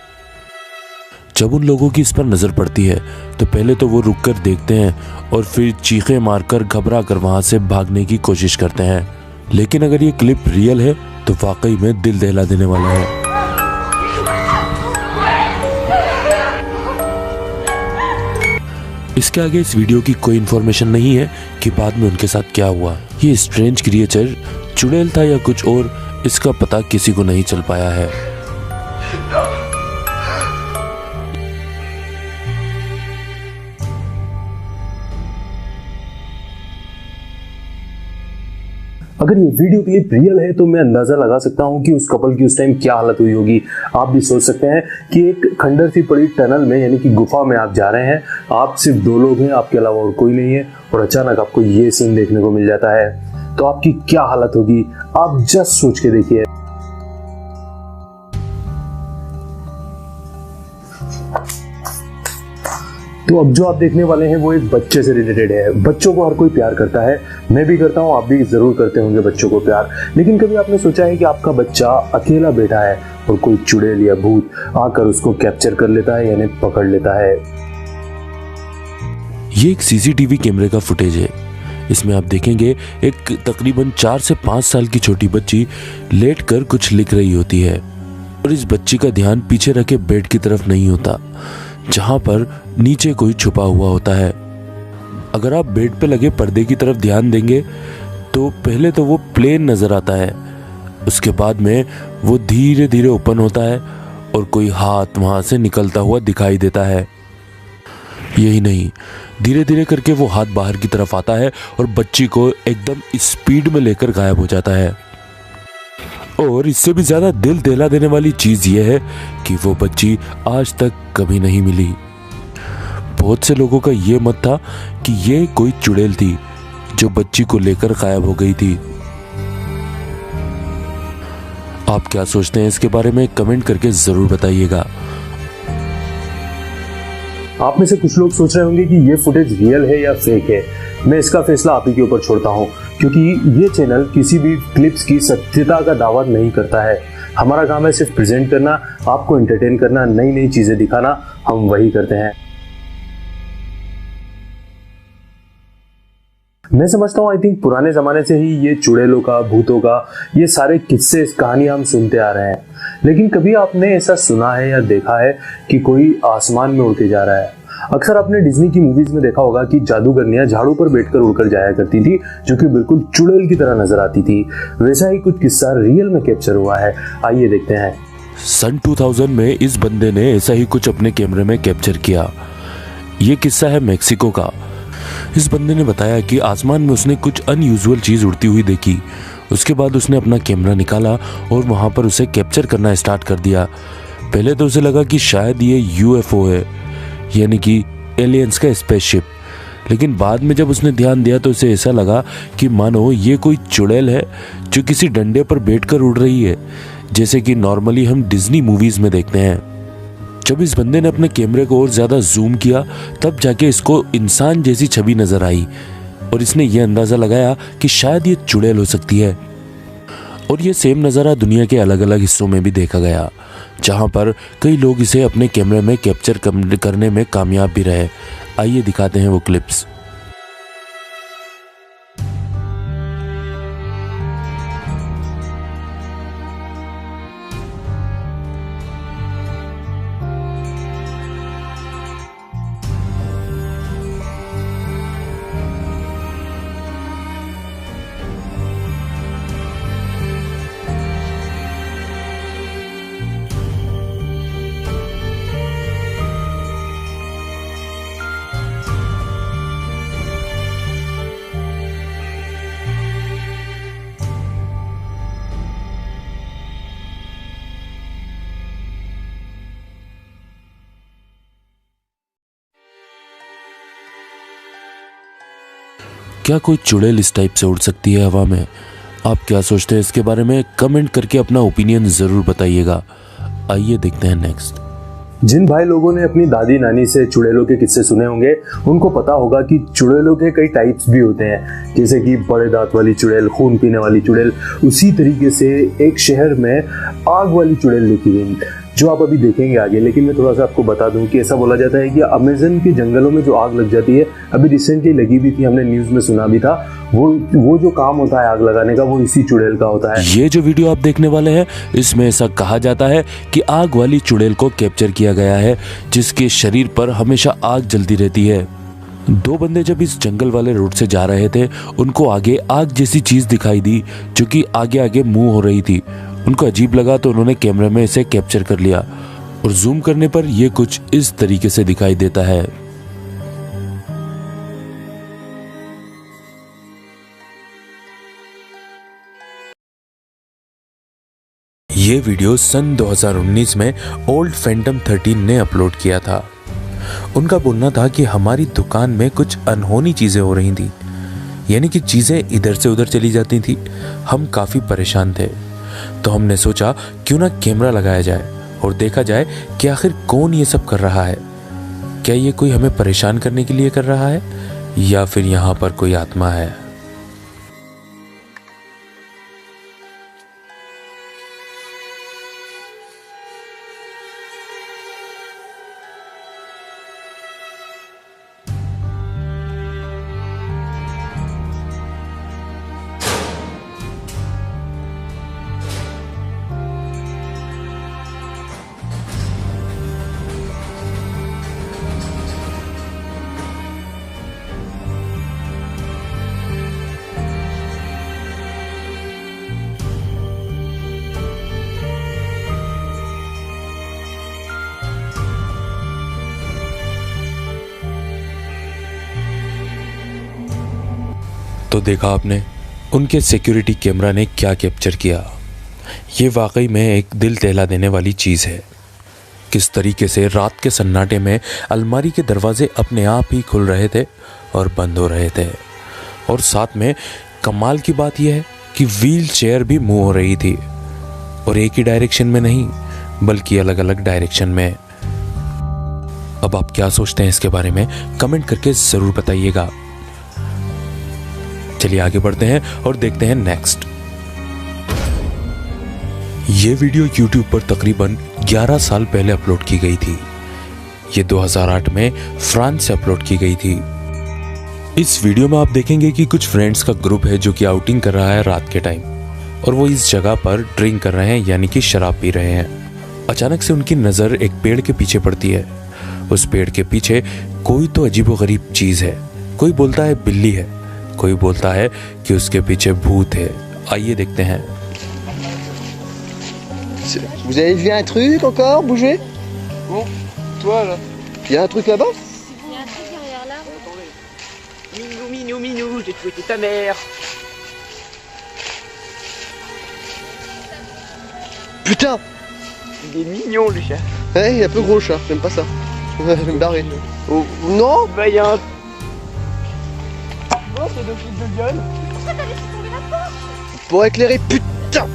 जब उन लोगों की इस पर नजर पड़ती है तो पहले तो वो रुककर देखते हैं और फिर चीखें मारकर घबरा कर वहां से भागने की कोशिश करते हैं। लेकिन अगर ये क्लिप रियल है तो वाकई में दिल दहला देने वाला है। इसके आगे इस वीडियो की कोई इन्फॉर्मेशन नहीं है कि बाद में उनके साथ क्या हुआ। ये स्ट्रेंज क्रिएचर चुड़ैल था या कुछ और, इसका पता किसी को नहीं चल पाया है। अगर ये वीडियो क्लिप रियल है तो मैं अंदाजा लगा सकता हूँ कि उस कपल की उस टाइम क्या हालत हुई होगी। आप भी सोच सकते हैं कि एक खंडर सी पड़ी टनल में यानी कि गुफा में आप जा रहे हैं, आप सिर्फ 2 लोग हैं, आपके अलावा और कोई नहीं है, और अचानक आपको ये सीन देखने को मिल जाता है, तो आपकी क्या हालत होगी आप जस्ट सोच के देखिए। तो अब जो आप देखने वाले हैं वो एक बच्चे से रिलेटेड है। बच्चों को हर कोई प्यार करता है, मैं भी करता हूँ, आप भी जरूर करते होंगे बच्चों को प्यार। लेकिन कभी आपने सोचा है कि आपका बच्चा अकेला बैठा है और कोई चुड़ैल या भूत आकर उसको कैप्चर कर लेता है यानी पकड़ लेता है। ये एक सीसीटीवी कैमरे का फुटेज है। इसमें आप देखेंगे एक तकरीबन 4 से 5 साल की छोटी बच्ची लेटकर कुछ लिख रही होती है और इस बच्ची का ध्यान पीछे रखे बेड की तरफ नहीं होता, जहां पर नीचे कोई छुपा हुआ होता है। अगर आप बेड पे लगे पर्दे की तरफ ध्यान देंगे तो पहले तो वो प्लेन नजर आता है, उसके बाद में वो धीरे धीरे ओपन होता है और कोई हाथ वहां से निकलता हुआ दिखाई देता है। यही नहीं, धीरे धीरे करके वो हाथ बाहर की तरफ आता है और बच्ची को एकदम स्पीड में लेकर गायब हो जाता है। और इससे भी ज्यादा दिल दहला देने वाली चीज यह है कि वो बच्ची आज तक कभी नहीं मिली। बहुत से लोगों का यह मत था कि ये कोई चुड़ैल थी जो बच्ची को लेकर गायब हो गई थी। आप क्या सोचते हैं इसके बारे में कमेंट करके जरूर बताइएगा। आप में से कुछ लोग सोच रहे होंगे कि ये फुटेज रियल है या फेक है। मैं इसका फैसला आप ही के ऊपर छोड़ता हूं, क्योंकि ये चैनल किसी भी क्लिप्स की सत्यता का दावा नहीं करता है। हमारा काम है सिर्फ प्रेजेंट करना, आपको एंटरटेन करना, नई नई चीजें दिखाना, हम वही करते हैं। मैं समझता हूँ आई थिंक पुराने ज़माने से ही ये चुड़ैलों का, भूतों का, ये सारे किस्से, कहानियाँ हम सुनते आ रहे हैं। लेकिन कभी आपने ऐसा सुना है या देखा है कि कोई आसमान में उड़ते जा रहा है? अक्सर आपने डिज्नी की मूवीज में देखा होगा कि जादूगरनियां झाड़ू पर बैठकर उड़कर जाया करती थी, जो कि बिल्कुल चुड़ैल की तरह नजर आती थी। वैसा ही कुछ किस्सा रियल में कैप्चर हुआ है, आइए देखते हैं। सन 2000 में इस बंदे ने ऐसा ही कुछ अपने कैमरे में कैप्चर किया। ये किस्सा है मेक्सिको का। इस बंदे ने बताया कि आसमान में उसने कुछ अनयूजुअल चीज उड़ती हुई देखी। उसके बाद उसने अपना कैमरा निकाला और वहां पर उसे कैप्चर करना स्टार्ट कर दिया। पहले तो उसे लगा कि शायद ये यूएफओ है, यानी कि एलियंस का स्पेसशिप। लेकिन बाद में जब उसने ध्यान दिया तो उसे ऐसा लगा कि मानो ये कोई चुड़ैल है जो किसी डंडे पर बैठकर उड़ रही है, जैसे कि नॉर्मली हम डिज्नी मूवीज में देखते हैं। जब इस बंदे ने अपने कैमरे को और ज्यादा जूम किया तब जाके इसको इंसान जैसी छवि नजर आई और इसने ये अंदाजा लगाया कि शायद ये चुड़ैल हो सकती है। और ये सेम नज़ारा दुनिया के अलग अलग हिस्सों में भी देखा गया, जहां पर कई लोग इसे अपने कैमरे में कैप्चर करने में कामयाब भी रहे। आइए दिखाते हैं वो क्लिप्स। क्या कोई चुड़ैल इस टाइप से उड़ सकती है हवा में? आप क्या सोचते हैं इसके बारे में? कमेंट करके अपना ओपिनियन जरूर बताइएगा। आइए देखते हैं नेक्स्ट। जिन भाई लोगों ने अपनी दादी नानी से चुड़ैलों के किस्से सुने होंगे उनको पता होगा कि चुड़ैलों के कई टाइप्स भी होते हैं, जैसे कि बड़े दांत वाली चुड़ैल, खून पीने वाली चुड़ैल। उसी तरीके से एक शहर में आग वाली चुड़ैल देखी गई, जो आप अभी देखेंगे आगे। लेकिन मैं थोड़ा सा आपको बता दूं कि ऐसा बोला जाता है कि अमेज़न के जंगलों में जो आग लग जाती है, अभी रिसेंटली लगी भी थी, हमने न्यूज़ में सुना भी था, वो जो काम होता है आग लगाने का, वो इसी चुड़ैल का होता है। ये जो वीडियो आप देखने वाले हैं इसमें ऐसा कहा जाता है कि आग वाली चुड़ैल को कैप्चर किया गया है, जिसके शरीर पर हमेशा आग जलती रहती है। दो बंदे जब इस जंगल वाले रोड से जा रहे थे, उनको आगे आग जैसी चीज दिखाई दी जो कि आगे आगे मूव हो रही थी। उनको अजीब लगा तो उन्होंने कैमरे में इसे कैप्चर कर लिया और जूम करने पर यह कुछ इस तरीके से दिखाई देता है। ये वीडियो सन 2019 में ओल्ड फैंटम 13 ने अपलोड किया था। उनका बोलना था कि हमारी दुकान में कुछ अनहोनी चीजें हो रही थी, यानी कि चीजें इधर से उधर चली जाती थी। हम काफी परेशान थे, तो हमने सोचा क्यों ना कैमरा लगाया जाए और देखा जाए कि आखिर कौन ये सब कर रहा है। क्या ये कोई हमें परेशान करने के लिए कर रहा है या फिर यहाँ पर कोई आत्मा है? तो देखा आपने उनके सिक्योरिटी कैमरा ने क्या कैप्चर किया। ये वाकई में एक दिल दहला देने वाली चीज़ है। किस तरीके से रात के सन्नाटे में अलमारी के दरवाजे अपने आप ही खुल रहे थे और बंद हो रहे थे। और साथ में कमाल की बात यह है कि व्हील चेयर भी मूव हो रही थी, और एक ही डायरेक्शन में नहीं बल्कि अलग अलग डायरेक्शन में। अब आप क्या सोचते हैं इसके बारे में? कमेंट करके ज़रूर बताइएगा। चलिए आगे बढ़ते हैं और देखते हैं नेक्स्ट। ये वीडियो YouTube पर तकरीबन 11 साल पहले अपलोड की गई थी। ये 2008 में फ्रांस से अपलोड की गई थी। इस वीडियो में आप देखेंगे कि कुछ फ्रेंड्स का ग्रुप है जो कि आउटिंग कर रहा है रात के टाइम, और वो इस जगह पर ड्रिंक कर रहे हैं, यानी कि शराब पी रहे हैं। अचानक से उनकी नज़र एक पेड़ के पीछे पड़ती है। उस पेड़ के पीछे कोई तो अजीबोगरीब चीज़ है। कोई बोलता है बिल्ली है, कोई बोलता है कि उसके पीछे भूत है। आइए देखते हैं। Vous avez vu un truc encore bouger? Bon, toi là. Il y a un truc là-bas? Il y a un truc derrière l'arbre. Minou, minou, minou, j'ai tué ta mère. Putain! Il est mignon le chat. Ouais, il est un peu gros le chat, j'aime pas ça. Je vais me barrer. Oh, non! Bah y'a un... Oh, c'est deux fils de gueule. Pourquoi t'as laissé tomber la porte? Pour éclairer, putain!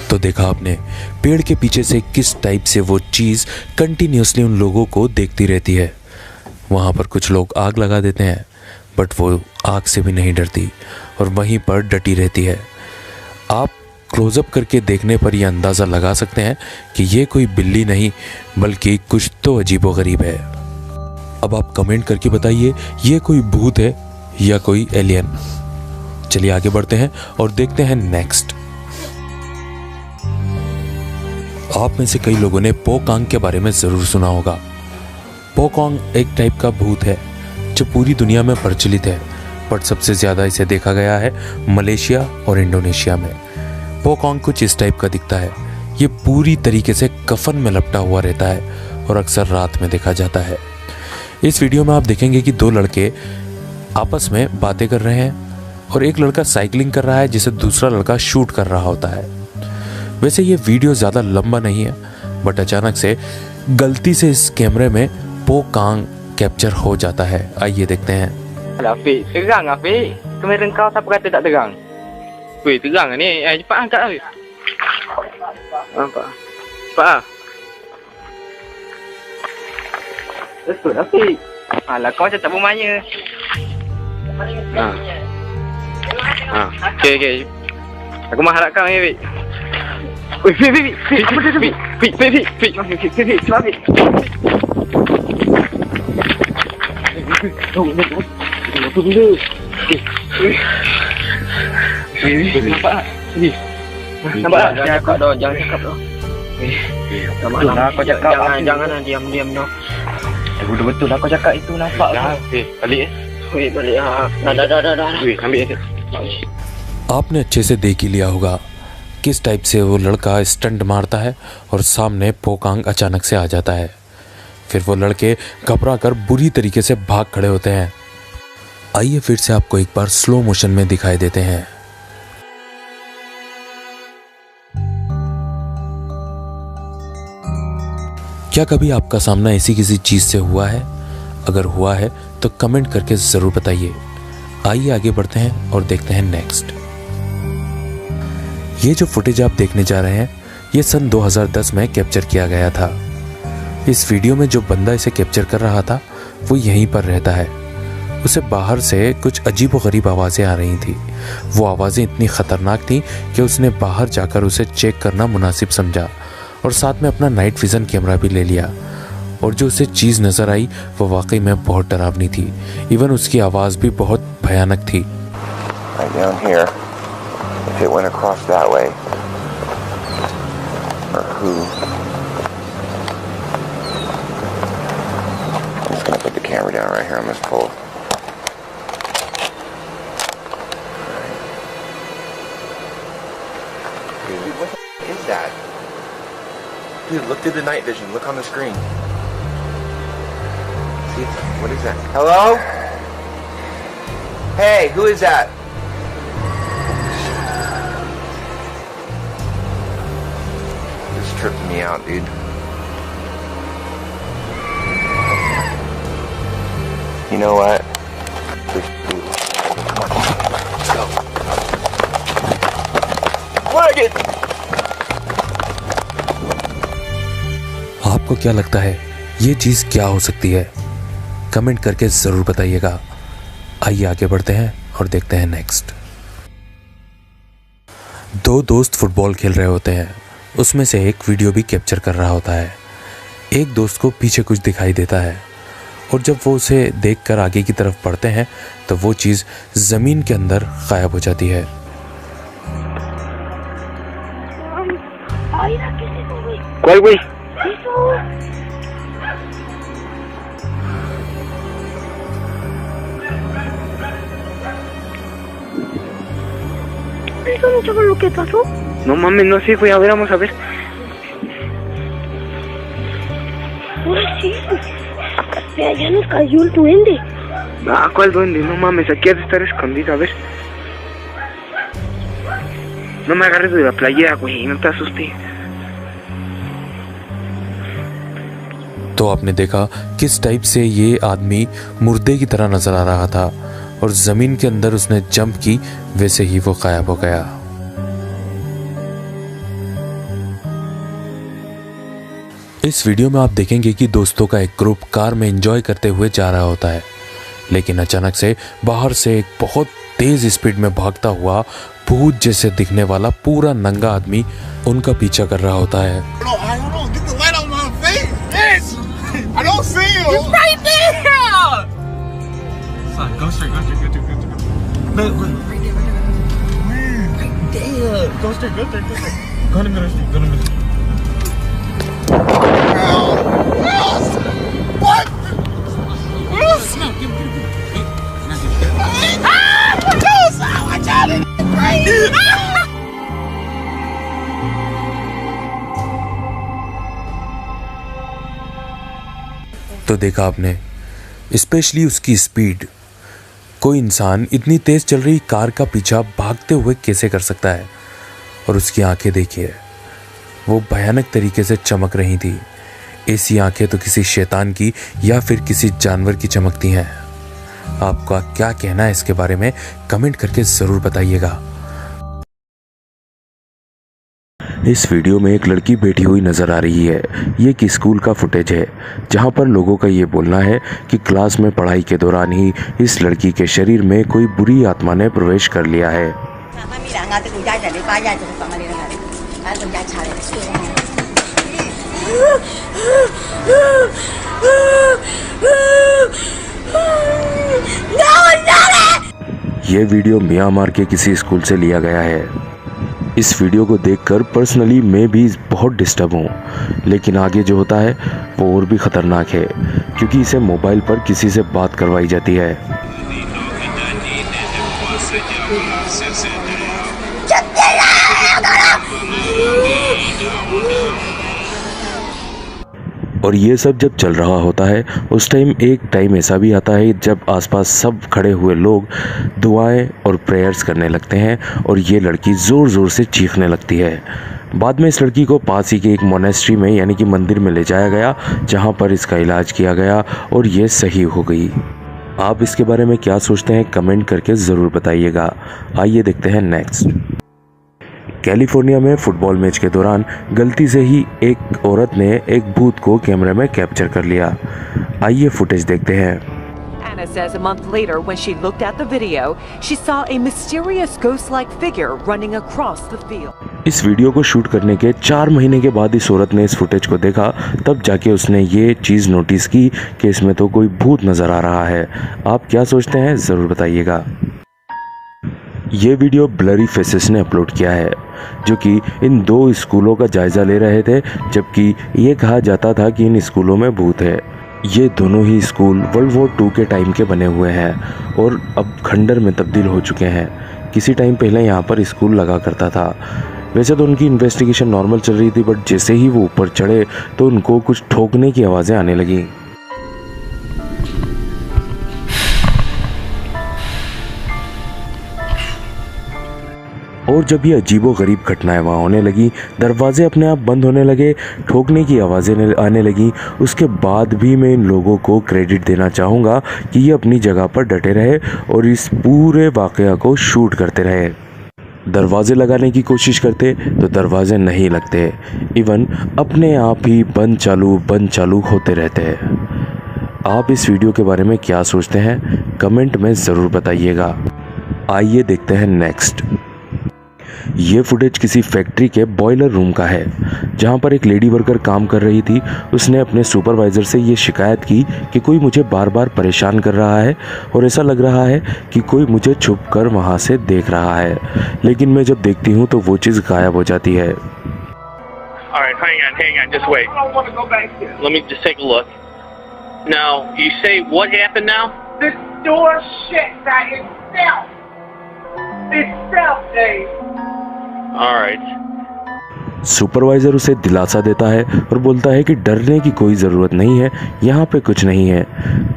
तो देखा आपने पेड़ के पीछे से किस टाइप से वो चीज़ कंटिन्यूसली उन लोगों को देखती रहती है। वहाँ पर कुछ लोग आग लगा देते हैं, बट वो आग से भी नहीं डरती और वहीं पर डटी रहती है। आप क्लोज़अप करके देखने पर यह अंदाज़ा लगा सकते हैं कि ये कोई बिल्ली नहीं बल्कि कुछ तो अजीबोगरीब है। अब आप कमेंट करके बताइए ये कोई भूत है या कोई एलियन। चलिए आगे बढ़ते हैं और देखते हैं नेक्स्ट। आप में से कई लोगों ने पोकांग के बारे में ज़रूर सुना होगा। पोकांग एक टाइप का भूत है जो पूरी दुनिया में प्रचलित है, बट सबसे ज़्यादा इसे देखा गया है मलेशिया और इंडोनेशिया में। पोकांग कुछ इस टाइप का दिखता है। ये पूरी तरीके से कफन में लपटा हुआ रहता है और अक्सर रात में देखा जाता है। इस वीडियो में आप देखेंगे कि दो लड़के आपस में बातें कर रहे हैं और एक लड़का साइकिलिंग कर रहा है जिसे दूसरा लड़का शूट कर रहा होता है। वैसे ये वीडियो ज़्यादा लंबा नहीं है, बट अचानक से गलती से इस कैमरे में पोकांग कैप्चर हो जाता है। आइए देखते हैं। Afiq, terang Afiq. Kamera kau siapa kata tak terang? Weh, terang ni. Cepat angkat Afiq. Nampak? Cepat. Betul Afiq. Alah kau macam tak bermaya. Okey. Aku mengharap kau ni Afiq. Weh, Afiq. Cepat Afiq. Apa benda? Nampak tak? Nampak tak? Jangan cakap dah, jangan cakap dah. Betul lah kau cakap. Jangan diam dah. Betul lah kau cakap itu, nampak tak? Balik balik. Dah. Ambil. आपने अच्छे से देख ही लिया होगा किस टाइप से वो लड़का स्टंट मारता है और सामने पोकांग अचानक से आ जाता है। फिर वो लड़के घबरा कर बुरी तरीके से भाग खड़े होते हैं। आइए फिर से आपको एक बार स्लो मोशन में दिखाई देते हैं। क्या कभी आपका सामना ऐसी किसी चीज से हुआ है? अगर हुआ है तो कमेंट करके जरूर बताइए। आइए आगे बढ़ते हैं और देखते हैं नेक्स्ट। ये जो फुटेज आप देखने जा रहे हैं ये सन 2010 में कैप्चर किया गया था। इस वीडियो में जो बंदा इसे कैप्चर कर रहा था वो यहीं पर रहता है। उसे बाहर से कुछ अजीबोगरीब आवाज़ें आ रही थी। वो आवाज़ें इतनी ख़तरनाक थीं कि उसने बाहर जाकर उसे चेक करना मुनासिब समझा और साथ में अपना नाइट विज़न कैमरा भी ले लिया। और जो उसे चीज़ नज़र आई वो वाकई में बहुत डरावनी थी। इवन उसकी आवाज़ भी बहुत भयानक थी। Right down here, if it went across that way, or who? I'm just gonna put the camera down right here on this pole. Dude, what the is that? Dude, look through the night vision. Look on the screen. See, what is that? Hello? Hey, who is that? This tripped me out, dude. You know what? Come on. Let's go. Work it! आपको क्या लगता है ये चीज़ क्या हो सकती है, कमेंट करके ज़रूर बताइएगा। आइए आगे बढ़ते हैं और देखते हैं नेक्स्ट। दो दोस्त फुटबॉल खेल रहे होते हैं, उसमें से एक वीडियो भी कैप्चर कर रहा होता है। एक दोस्त को पीछे कुछ दिखाई देता है और जब वो उसे देखकर आगे की तरफ बढ़ते हैं तो वो चीज़ ज़मीन के अंदर गायब हो जाती है। ¿Cuál, güey? ¿Eso no sabes lo que pasó? No mames, no sé, güey. A ver, vamos a ver. Ahora sí. Vea, ya nos cayó el duende. Ah, ¿cuál duende? No mames, aquí ha de estar escondido, a ver. No me agarres de la playera, güey, no te asustes. तो आपने देखा किस टाइप से ये आदमी मुर्दे की तरह नजर आ रहा था और ज़मीन के अंदर उसने जंप की, वैसे ही वो गायब हो गया। इस वीडियो में आप देखेंगे कि दोस्तों का एक ग्रुप कार में एंजॉय करते हुए जा रहा होता है, लेकिन अचानक से बाहर से एक बहुत तेज स्पीड में भागता हुआ भूत जैसे दिखने वाला पूरा नंगा आदमी उनका पीछा कर रहा होता है। I don't see you. It's right there! Son, go straight. Look, right there. Right there. Go straight. Go to the middle street. Go to the middle street. What? Watch out! तो देखा आपने, स्पेशली उसकी स्पीड। कोई इंसान इतनी तेज चल रही कार का पीछा भागते हुए कैसे कर सकता है। और उसकी आंखें देखिए, वो भयानक तरीके से चमक रही थी। ऐसी आंखें तो किसी शैतान की या फिर किसी जानवर की चमकती हैं। आपका क्या कहना है इसके बारे में, कमेंट करके ज़रूर बताइएगा। इस वीडियो में एक लड़की बैठी हुई नजर आ रही है। ये एक स्कूल का फुटेज है जहां पर लोगों का ये बोलना है कि क्लास में पढ़ाई के दौरान ही इस लड़की के शरीर में कोई बुरी आत्मा ने प्रवेश कर लिया है। ये वीडियो म्यांमार के किसी स्कूल से लिया गया है। इस वीडियो को देखकर पर्सनली मैं भी बहुत डिस्टर्ब हूँ, लेकिन आगे जो होता है वो और भी ख़तरनाक है क्योंकि इसे मोबाइल पर किसी से बात करवाई जाती है। और ये सब जब चल रहा होता है उस टाइम एक टाइम ऐसा भी आता है जब आसपास सब खड़े हुए लोग दुआएं और प्रेयर्स करने लगते हैं और ये लड़की ज़ोर ज़ोर से चीखने लगती है। बाद में इस लड़की को पास ही के एक मोनेस्ट्री में यानी कि मंदिर में ले जाया गया जहां पर इसका इलाज किया गया और ये सही हो गई। आप इसके बारे में क्या सोचते हैं, कमेंट करके ज़रूर बताइएगा। आइए देखते हैं नेक्स्ट। कैलिफोर्निया में फुटबॉल मैच के दौरान गलती से ही एक औरत ने एक भूत को कैमरे में कैप्चर कर लिया। आइए फुटेज देखते हैं। Anna says a month later when she looked at the video, she saw a mysterious ghost-like figure running across the field. इस वीडियो को शूट करने के 4 महीने के बाद इस औरत ने इस फुटेज को देखा, तब जाके उसने ये चीज़ नोटिस की कि इसमें तो कोई भूत नज़र आ रहा है। आप क्या सोचते हैं ज़रूर बताइएगा। ये वीडियो ब्लरी फेसेस ने अपलोड किया है जो कि इन दो स्कूलों का जायजा ले रहे थे, जबकि ये कहा जाता था कि इन स्कूलों में भूत है। ये दोनों ही स्कूल वर्ल्ड वॉर 2 के टाइम के बने हुए हैं और अब खंडर में तब्दील हो चुके हैं। किसी टाइम पहले यहाँ पर स्कूल लगा करता था। वैसे तो उनकी इन्वेस्टिगेशन नॉर्मल चल रही थी, बट जैसे ही वो ऊपर चढ़े तो उनको कुछ ठोकने की आवाज़ें आने लगी। और जब ये अजीबोगरीब घटनाएं वहाँ होने लगी, दरवाजे अपने आप बंद होने लगे, ठोकने की आवाज़ें आने लगी, उसके बाद भी मैं इन लोगों को क्रेडिट देना चाहूँगा कि ये अपनी जगह पर डटे रहे और इस पूरे वाक़या को शूट करते रहे। दरवाजे लगाने की कोशिश करते तो दरवाजे नहीं लगते, इवन अपने आप ही बंद चालू होते रहते हैं। आप इस वीडियो के बारे में क्या सोचते हैं कमेंट में ज़रूर बताइएगा। आइए देखते हैं नेक्स्ट। ये फुटेज किसी फैक्ट्री के बॉयलर रूम का है, जहां पर एक लेडी वर्कर काम कर रही थी। उसने अपने सुपरवाइज़र से ये शिकायत की कि कोई मुझे बार बार परेशान कर रहा है और ऐसा लग रहा है कि कोई मुझे छुप कर वहाँ से देख रहा है, लेकिन मैं जब देखती हूँ तो वो चीज़ गायब हो जाती है। Alright, hang on, just wait. I don't want to go back there. Let me just take a look. Now, you say what happened now? This door shut by itself. Itself, Dave. Alright. Supervisor उसे दिलासा देता है और बोलता है कि डरने की कोई ज़रूरत नहीं है, यहाँ पे कुछ नहीं है,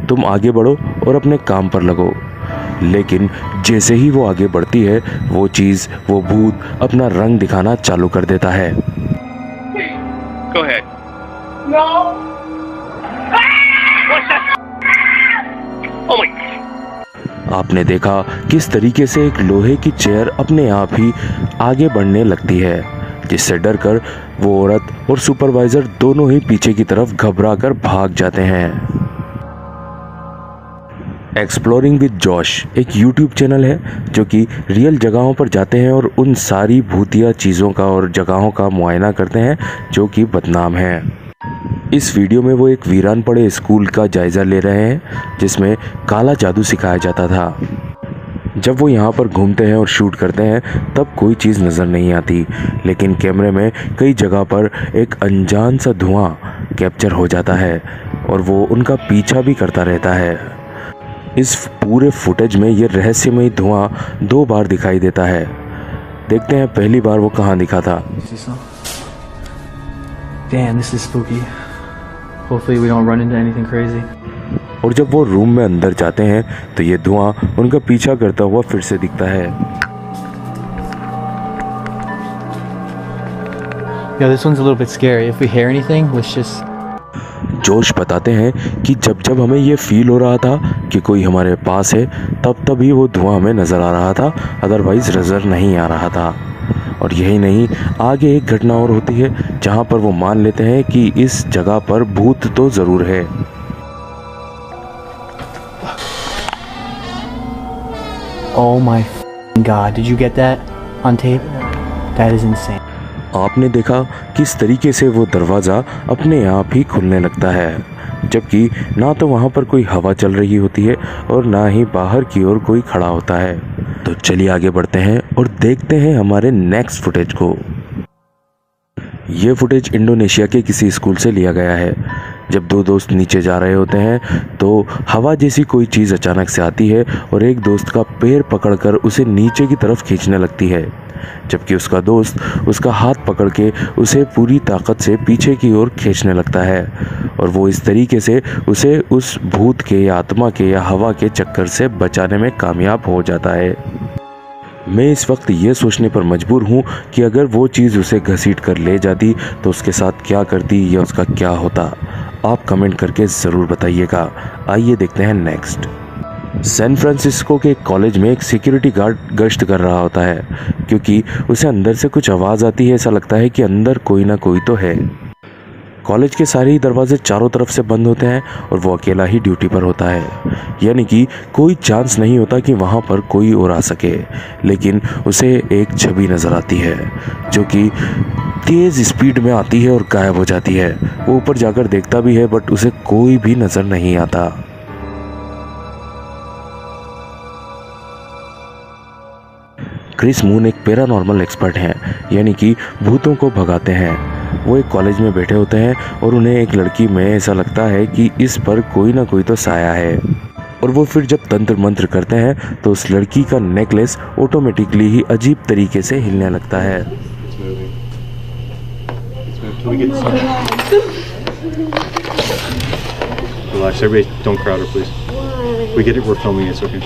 तुम आगे बढ़ो और अपने काम पर लगो। लेकिन जैसे ही वो आगे बढ़ती है वो चीज़, वो भूत अपना रंग दिखाना चालू कर देता है। Go ahead. No. Oh my. आपने देखा किस तरीके से एक लोहे की चेयर अपने आप ही आगे बढ़ने लगती है, जिससे डरकर वो औरत और सुपरवाइजर दोनों ही पीछे की तरफ घबरा कर भाग जाते हैं। एक्सप्लोरिंग विद जॉश एक YouTube चैनल है जो कि रियल जगहों पर जाते हैं और उन सारी भूतिया चीज़ों का और जगहों का मुआयना करते हैं जो कि बदनाम हैं। इस वीडियो में वो एक वीरान पड़े स्कूल का जायज़ा ले रहे हैं जिसमें काला जादू सिखाया जाता था। जब वो यहाँ पर घूमते हैं और शूट करते हैं तब कोई चीज़ नज़र नहीं आती, लेकिन कैमरे में कई जगह पर एक अनजान सा धुआं कैप्चर हो जाता है और वो उनका पीछा भी करता रहता है। इस पूरे फुटेज में ये रहस्यमय धुआं 2 बार दिखाई देता है। देखते हैं पहली बार वो कहाँ दिखा था। Damn, this is spooky. Hopefully we don't run into anything crazy. और जब वो रूम में अंदर जाते हैं तो ये धुआं उनका पीछा करता हुआ फिर से दिखता है। Yeah, this one's a little bit scary. If we hear anything, let's just. जोश बताते हैं कि जब हमें ये फील हो रहा था कि कोई हमारे पास है तब ही वो धुआं हमें नज़र आ रहा था, अदरवाइज नज़र नहीं आ रहा था। और यही नहीं, आगे एक घटना और होती है जहाँ पर वो मान लेते हैं कि इस जगह पर भूत तो ज़रूर है। Oh my God, did you get that on tape? That is insane. आपने देखा किस तरीके से वो दरवाज़ा अपने आप ही खुलने लगता है, जबकि ना तो वहाँ पर कोई हवा चल रही होती है और ना ही बाहर की ओर कोई खड़ा होता है। तो चलिए आगे बढ़ते हैं और देखते हैं हमारे नेक्स्ट फुटेज को। ये फुटेज इंडोनेशिया के किसी स्कूल से लिया गया है। जब 2 दोस्त नीचे जा रहे होते हैं तो हवा जैसी कोई चीज़ अचानक से आती है और एक दोस्त का पैर पकड़कर उसे नीचे की तरफ खींचने लगती है, जबकि उसका दोस्त उसका हाथ पकड़ के उसे पूरी ताकत से पीछे की ओर खींचने लगता है और वो इस तरीके से उसे उस भूत के या आत्मा के या हवा के चक्कर से बचाने में कामयाब हो जाता है। मैं इस वक्त ये सोचने पर मजबूर हूँ कि अगर वो चीज़ उसे घसीट कर ले जाती तो उसके साथ क्या करती या उसका क्या होता। आप कमेंट करके ज़रूर बताइएगा। आइए देखते हैं नेक्स्ट। सैन फ्रांसिस्को के कॉलेज में एक सिक्योरिटी गार्ड गश्त कर रहा होता है, क्योंकि उसे अंदर से कुछ आवाज़ आती है। ऐसा लगता है कि अंदर कोई ना कोई तो है। कॉलेज के सारे ही दरवाजे चारों तरफ से बंद होते हैं और वो अकेला ही ड्यूटी पर होता है, यानी कि कोई चांस नहीं होता कि वहाँ पर कोई और आ सके। लेकिन उसे एक छवि नज़र आती है जो कि तेज़ स्पीड में आती है और गायब हो जाती है। वो ऊपर जाकर देखता भी है बट उसे कोई भी नज़र नहीं आता। क्रिस मून एक पैरानॉर्मल एक्सपर्ट हैं, यानी कि भूतों को भगाते हैं। वो एक कॉलेज में बैठे होते हैं और उन्हें एक लड़की में ऐसा लगता है कि इस पर कोई ना कोई तो साया है, और वो फिर जब तंत्र मंत्र करते हैं तो उस लड़की का नेकलेस ऑटोमेटिकली ही अजीब तरीके से हिलने लगता है। Relax, everybody, don't crowd her, please. We get it, we're filming it, it's okay.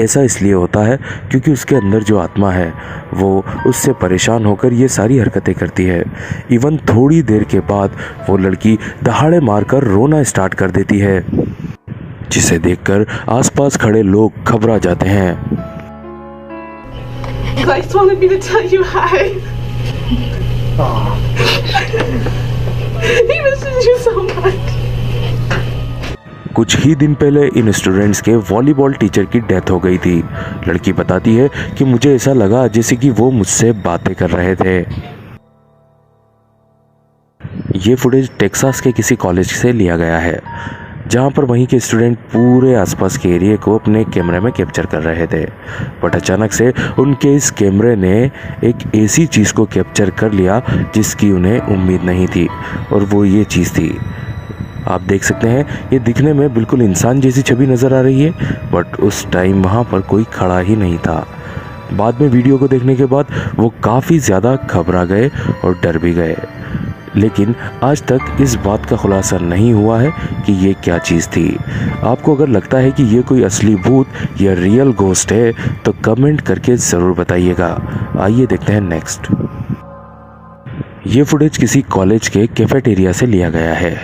ऐसा इसलिए होता है क्योंकि उसके अंदर जो आत्मा है वो उससे परेशान होकर ये सारी हरकतें करती है। इवन थोड़ी देर के बाद वो लड़की दहाड़े मारकर रोना स्टार्ट कर देती है, जिसे देखकर आसपास खड़े लोग घबरा जाते हैं। I just wanted me to tell you hi. He misses you so much. कुछ ही दिन पहले इन स्टूडेंट्स के वॉलीबॉल टीचर की डेथ हो गई थी। लड़की बताती है कि मुझे ऐसा लगा जैसे कि वो मुझसे बातें कर रहे थे। ये फुटेज टेक्सास के किसी कॉलेज से लिया गया है, जहां पर वहीं के स्टूडेंट पूरे आसपास के एरिया को अपने कैमरे में कैप्चर कर रहे थे। बट अचानक से उनके इस कैमरे ने एक ऐसी चीज़ को कैप्चर कर लिया जिसकी उन्हें उम्मीद नहीं थी, और वो ये चीज़ थी। आप देख सकते हैं ये दिखने में बिल्कुल इंसान जैसी छवि नज़र आ रही है, बट उस टाइम वहाँ पर कोई खड़ा ही नहीं था। बाद में वीडियो को देखने के बाद वो काफ़ी ज़्यादा घबरा गए और डर भी गए, लेकिन आज तक इस बात का खुलासा नहीं हुआ है कि ये क्या चीज़ थी। आपको अगर लगता है कि ये कोई असली भूत या रियल घोस्ट है तो कमेंट करके ज़रूर बताइएगा। आइए देखते हैं नेक्स्ट। ये फुटेज किसी कॉलेज के कैफेटेरिया से लिया गया है,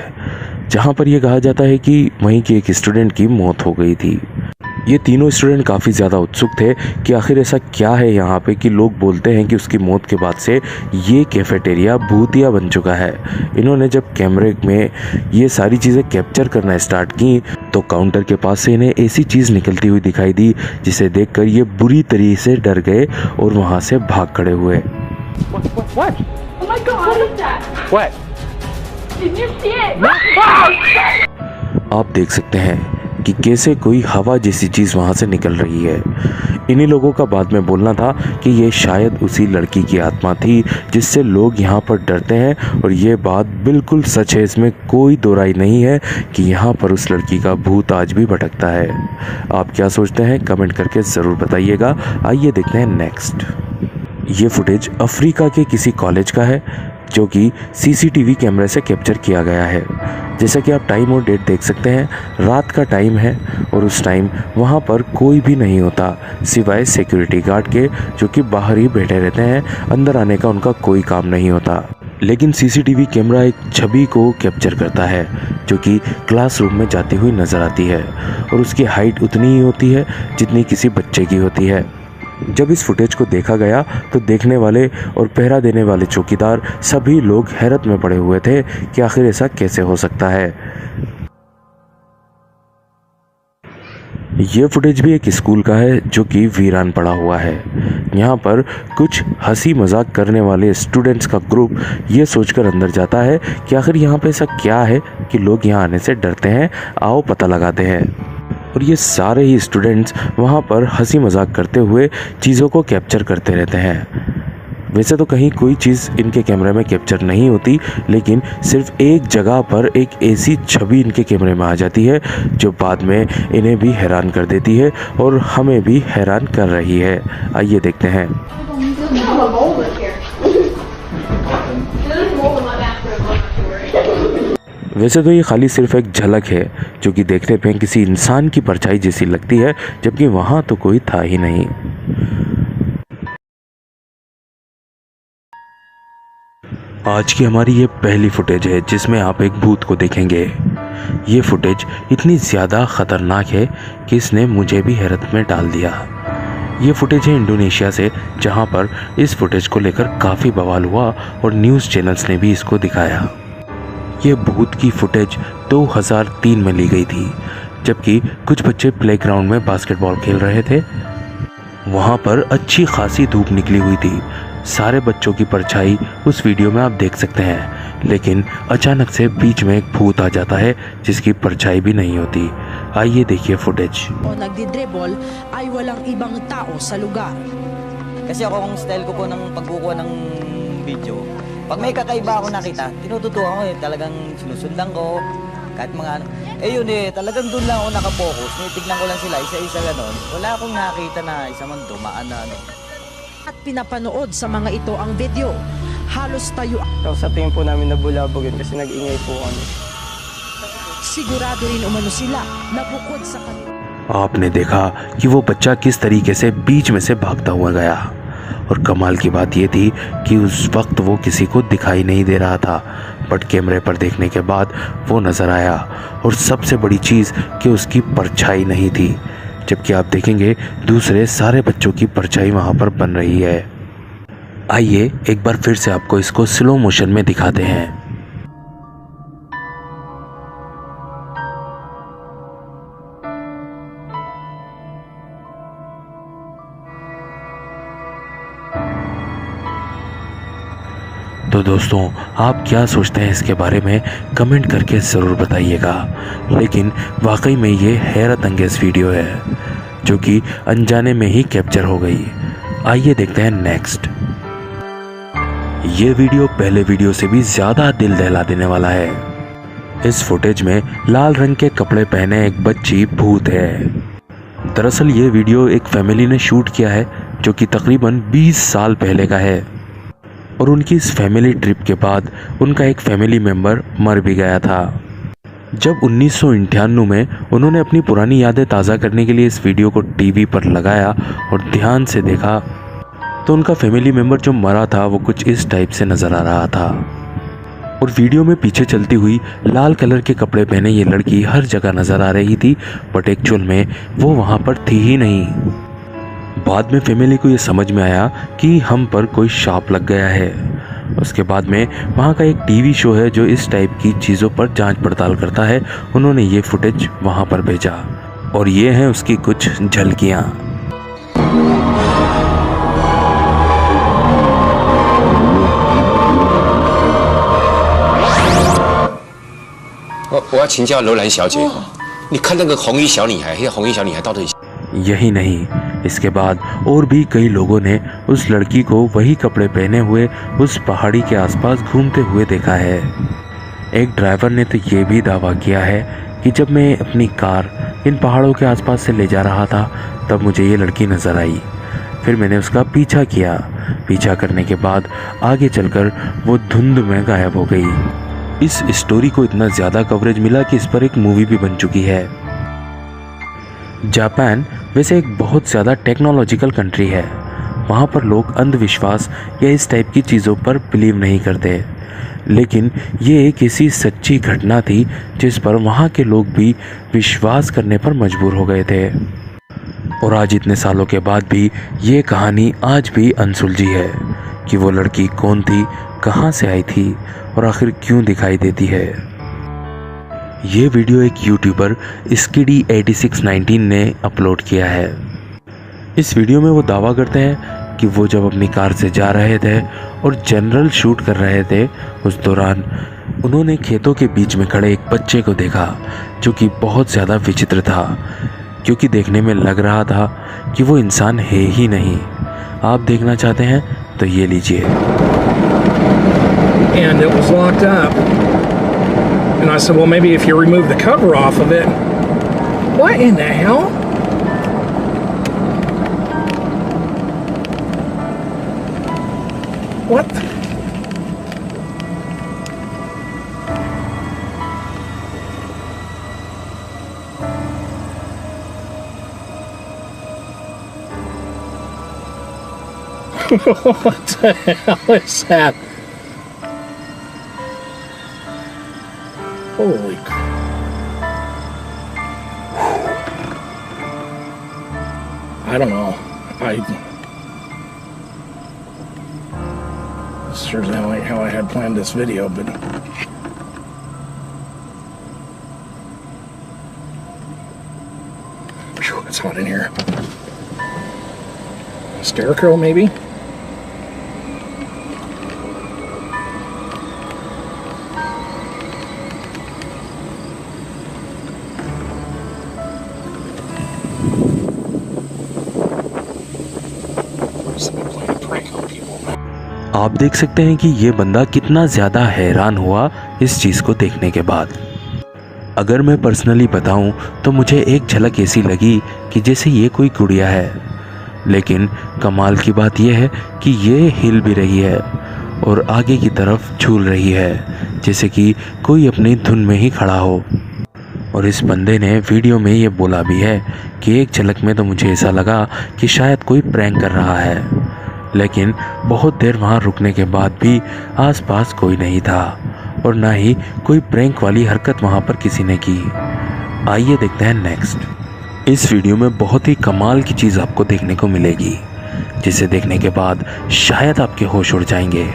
जहाँ पर यह कहा जाता है कि वहीं के एक स्टूडेंट की मौत हो गई थी। ये तीनों स्टूडेंट काफ़ी ज़्यादा उत्सुक थे कि आखिर ऐसा क्या है यहाँ पे कि लोग बोलते हैं कि उसकी मौत के बाद से ये कैफेटेरिया भूतिया बन चुका है। इन्होंने जब कैमरे में ये सारी चीज़ें कैप्चर करना स्टार्ट की तो काउंटर के पास से इन्हें ऐसी चीज़ निकलती हुई दिखाई दी, जिसे देखकर ये बुरी तरीके से डर गए और वहाँ से भाग खड़े हुए। What? Oh my God! What is that? What? Did you see it? Oh, आप देख सकते हैं कि कैसे कोई हवा जैसी चीज़ वहाँ से निकल रही है। इन्हीं लोगों का बाद में बोलना था कि ये शायद उसी लड़की की आत्मा थी जिससे लोग यहाँ पर डरते हैं, और ये बात बिल्कुल सच है, इसमें कोई दो राय नहीं है कि यहाँ पर उस लड़की का भूत आज भी भटकता है। आप क्या सोचते हैं कमेंट करके ज़रूर बताइएगा। आइए देखते हैं नेक्स्ट। ये फुटेज अफ्रीका के किसी कॉलेज का है, जो कि सीसीटीवी कैमरे से कैप्चर किया गया है। जैसा कि आप टाइम और डेट देख सकते हैं, रात का टाइम है और उस टाइम वहाँ पर कोई भी नहीं होता सिवाय सिक्योरिटी गार्ड के, जो कि बाहर ही बैठे रहते हैं, अंदर आने का उनका कोई काम नहीं होता। लेकिन सीसीटीवी कैमरा एक छवि को कैप्चर करता है जो कि क्लासरूम में जाती हुई नज़र आती है, और उसकी हाइट उतनी ही होती है जितनी किसी बच्चे की होती है। जब इस फुटेज को देखा गया तो देखने वाले और पहरा देने वाले चौकीदार सभी लोग हैरत में पड़े हुए थे कि आखिर ऐसा कैसे हो सकता है। ये फुटेज भी एक स्कूल का है जो कि वीरान पड़ा हुआ है। यहाँ पर कुछ हंसी मजाक करने वाले स्टूडेंट्स का ग्रुप ये सोचकर अंदर जाता है कि आखिर यहाँ पे ऐसा क्या है कि लोग यहाँ आने से डरते हैं, आओ पता लगाते हैं। और ये सारे ही स्टूडेंट्स वहाँ पर हंसी मजाक करते हुए चीज़ों को कैप्चर करते रहते हैं। वैसे तो कहीं कोई चीज़ इनके कैमरे में कैप्चर नहीं होती, लेकिन सिर्फ एक जगह पर एक ऐसी छवि इनके कैमरे में आ जाती है जो बाद में इन्हें भी हैरान कर देती है और हमें भी हैरान कर रही है। आइए देखते हैं। वैसे तो ये खाली सिर्फ एक झलक है जो कि देखने पे किसी इंसान की परछाई जैसी लगती है, जबकि वहाँ तो कोई था ही नहीं। आज की हमारी ये पहली फुटेज है जिसमें आप एक भूत को देखेंगे। ये फुटेज इतनी ज़्यादा ख़तरनाक है कि इसने मुझे भी हैरत में डाल दिया। ये फुटेज है इंडोनेशिया से, जहाँ पर इस फुटेज को लेकर काफ़ी बवाल हुआ और न्यूज़ चैनल्स ने भी इसको दिखाया। ये भूत की फुटेज 2003 में ली गई थी, जबकि कुछ बच्चे प्लेग्राउंड में बास्केटबॉल खेल रहे थे। वहाँ पर अच्छी खासी धूप निकली हुई थी, सारे बच्चों की परछाई उस वीडियो में आप देख सकते हैं, लेकिन अचानक से बीच में एक भूत आ जाता है जिसकी परछाई भी नहीं होती। आइए देखिए footage. Nagdi-dribble ay walang ibang tao sa lugar. Kasi ako ang style ko po ng pagkukuha ng video. Pag may kakaiba ako nakita, tinututuan ko talagang sinusundan ko, kahit mga ano. Yun talagang doon lang ako nakapokus. Tignan ko lang sila isa-isa ganon. Wala akong nakita na isa man dumaan na ano. At pinapanood sa mga ito ang video. Halos tayo. Sa tingin po namin nabulabog yun kasi nag-ingay po kami. Sigurado rin umano sila na bukod sa kanila. आपने देखा कि वो बच्चा किस तरीके से बीच में से भागता हुआ गया, और कमाल की बात ये थी कि उस वक्त वो किसी को दिखाई नहीं दे रहा था, बट कैमरे पर देखने के बाद वो नज़र आया। और सबसे बड़ी चीज़ कि उसकी परछाई नहीं थी। जबकि आप देखेंगे दूसरे सारे बच्चों की परछाई वहाँ पर बन रही है। आइए एक बार फिर से आपको इसको स्लो मोशन में दिखाते हैं। तो दोस्तों, आप क्या सोचते हैं इसके बारे में कमेंट करके ज़रूर बताइएगा। लेकिन वाकई में ये हैरत अंगेज वीडियो है जो कि अनजाने में ही कैप्चर हो गई। आइए देखते हैं नेक्स्ट। ये वीडियो पहले वीडियो से भी ज़्यादा दिल दहला देने वाला है। इस फुटेज में लाल रंग के कपड़े पहने एक बच्ची भूत है। दरअसल ये वीडियो एक फैमिली ने शूट किया है जो कि तकरीबन 20 साल पहले का है और उनकी इस फैमिली ट्रिप के बाद उनका एक फैमिली मेंबर मर भी गया था। जब 1998 में उन्होंने अपनी पुरानी यादें ताज़ा करने के लिए इस वीडियो को टीवी पर लगाया और ध्यान से देखा तो उनका फैमिली मेंबर जो मरा था वो कुछ इस टाइप से नज़र आ रहा था। और वीडियो में पीछे चलती हुई लाल कलर के कपड़े पहने ये लड़की हर जगह नज़र आ रही थी, बट एक्चुअल में वो वहाँ पर थी ही नहीं। बाद में फैमिली को ये समझ में आया कि हम पर कोई शाप लग गया है। उसके बाद में वहाँ का एक टीवी शो है जो इस टाइप की चीज़ों पर जांच पड़ताल करता है। उन्होंने ये फुटेज वहाँ पर भेजा और ये हैं उसकी कुछ झलकियाँ। यही नहीं, इसके बाद और भी कई लोगों ने उस लड़की को वही कपड़े पहने हुए उस पहाड़ी के आसपास घूमते हुए देखा है। एक ड्राइवर ने तो ये भी दावा किया है कि जब मैं अपनी कार इन पहाड़ों के आसपास से ले जा रहा था तब मुझे ये लड़की नज़र आई। फिर मैंने उसका पीछा किया। पीछा करने के बाद आगे चलकर वो धुंध में गायब हो गई। इस स्टोरी को इतना ज़्यादा कवरेज मिला कि इस पर एक मूवी भी बन चुकी है। जापान वैसे एक बहुत ज़्यादा टेक्नोलॉजिकल कंट्री है। वहाँ पर लोग अंधविश्वास या इस टाइप की चीज़ों पर बिलीव नहीं करते, लेकिन ये एक ऐसी सच्ची घटना थी जिस पर वहाँ के लोग भी विश्वास करने पर मजबूर हो गए थे। और आज इतने सालों के बाद भी ये कहानी आज भी अनसुलझी है कि वो लड़की कौन थी, कहाँ से आई थी और आखिर क्यों दिखाई देती है। ये वीडियो एक यूट्यूबर स्किडी 8619 ने अपलोड किया है। इस वीडियो में वो दावा करते हैं कि वो जब अपनी कार से जा रहे थे और जनरल शूट कर रहे थे, उस दौरान उन्होंने खेतों के बीच में खड़े एक बच्चे को देखा जो कि बहुत ज़्यादा विचित्र था, क्योंकि देखने में लग रहा था कि वो इंसान है ही नहीं। आप देखना चाहते हैं तो ये लीजिए। And it was locked up. And I said, well, maybe if you remove the cover off of it. What in the hell? What? What the hell is that? Holy I don't know. This sure isn't like how I had planned this video, but whew, it's hot in here. Scarecrow, maybe? आप देख सकते हैं कि ये बंदा कितना ज़्यादा हैरान हुआ इस चीज़ को देखने के बाद। अगर मैं पर्सनली बताऊं तो मुझे एक झलक ऐसी लगी कि जैसे ये कोई गुड़िया है, लेकिन कमाल की बात यह है कि ये हिल भी रही है और आगे की तरफ झूल रही है जैसे कि कोई अपनी धुन में ही खड़ा हो। और इस बंदे ने वीडियो में ये बोला भी है कि एक झलक में तो मुझे ऐसा लगा कि शायद कोई प्रैंक कर रहा है, लेकिन बहुत देर वहाँ रुकने के बाद भी आसपास कोई नहीं था और ना ही कोई प्रैंक वाली हरकत वहाँ पर किसी ने की। आइए देखते हैं नेक्स्ट। इस वीडियो में बहुत ही कमाल की चीज़ आपको देखने को मिलेगी, जिसे देखने के बाद शायद आपके होश उड़ जाएंगे।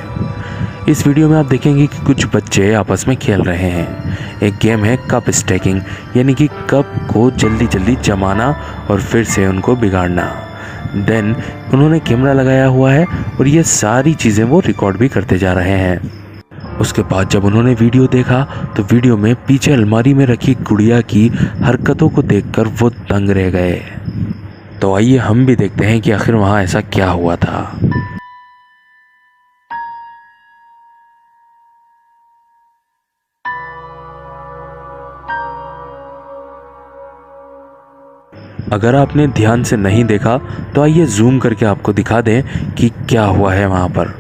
इस वीडियो में आप देखेंगे कि कुछ बच्चे आपस में खेल रहे हैं। एक गेम है कप स्टैकिंग, यानी कि कप को जल्दी जल्दी जमाना और फिर से उनको बिगाड़ना। देन उन्होंने कैमरा लगाया हुआ है और ये सारी चीज़ें वो रिकॉर्ड भी करते जा रहे हैं। उसके बाद जब उन्होंने वीडियो देखा तो वीडियो में पीछे अलमारी में रखी गुड़िया की हरकतों को देखकर वो दंग रह गए। तो आइए हम भी देखते हैं कि आखिर वहाँ ऐसा क्या हुआ था। अगर आपने ध्यान से नहीं देखा तो आइए जूम करके आपको दिखा दें कि क्या हुआ है वहाँ पर।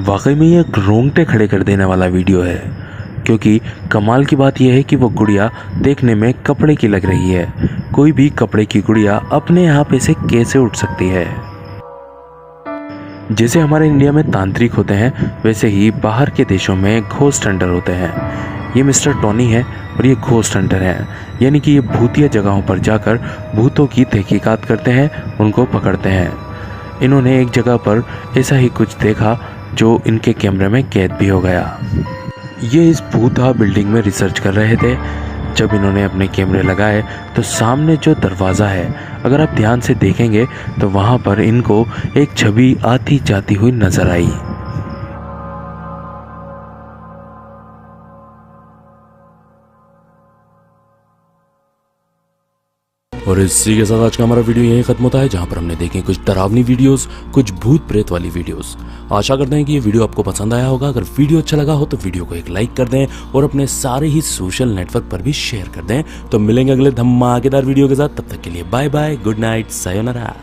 वाकई में ये रोंगटे खड़े कर देने वाला वीडियो है, क्योंकि कमाल की बात यह है कि वो गुड़िया देखने में कपड़े की लग रही है। कोई भी कपड़े की गुड़िया अपने आप ऐसे कैसे उठ सकती है। जैसे हमारे इंडिया में तांत्रिक होते हैं, वैसे ही बाहर के देशों में घोस्ट हंटर होते हैं। ये मिस्टर टोनी है और ये घोस्ट हंटर हैं, यानी कि ये भूतिया जगहों पर जाकर भूतों की तहकीकात करते हैं, उनको पकड़ते हैं। इन्होंने एक जगह पर ऐसा ही कुछ देखा जो इनके कैमरे में कैद भी हो गया। ये इस भूतहा बिल्डिंग में रिसर्च कर रहे थे। जब इन्होंने अपने कैमरे लगाए तो सामने जो दरवाज़ा है, अगर आप ध्यान से देखेंगे तो वहाँ पर इनको एक छवि आती जाती हुई नजर आई। और इसी के साथ आज का हमारा वीडियो यहीं खत्म होता है, जहां पर हमने देखे कुछ डरावनी वीडियोस, कुछ भूत प्रेत वाली वीडियोस। आशा करते हैं कि ये वीडियो आपको पसंद आया होगा। अगर वीडियो अच्छा लगा हो तो वीडियो को एक लाइक कर दें और अपने सारे ही सोशल नेटवर्क पर भी शेयर कर दें। तो मिलेंगे अगले धमाकेदार वीडियो के साथ, तब तक के लिए bye bye, good night, sayonara.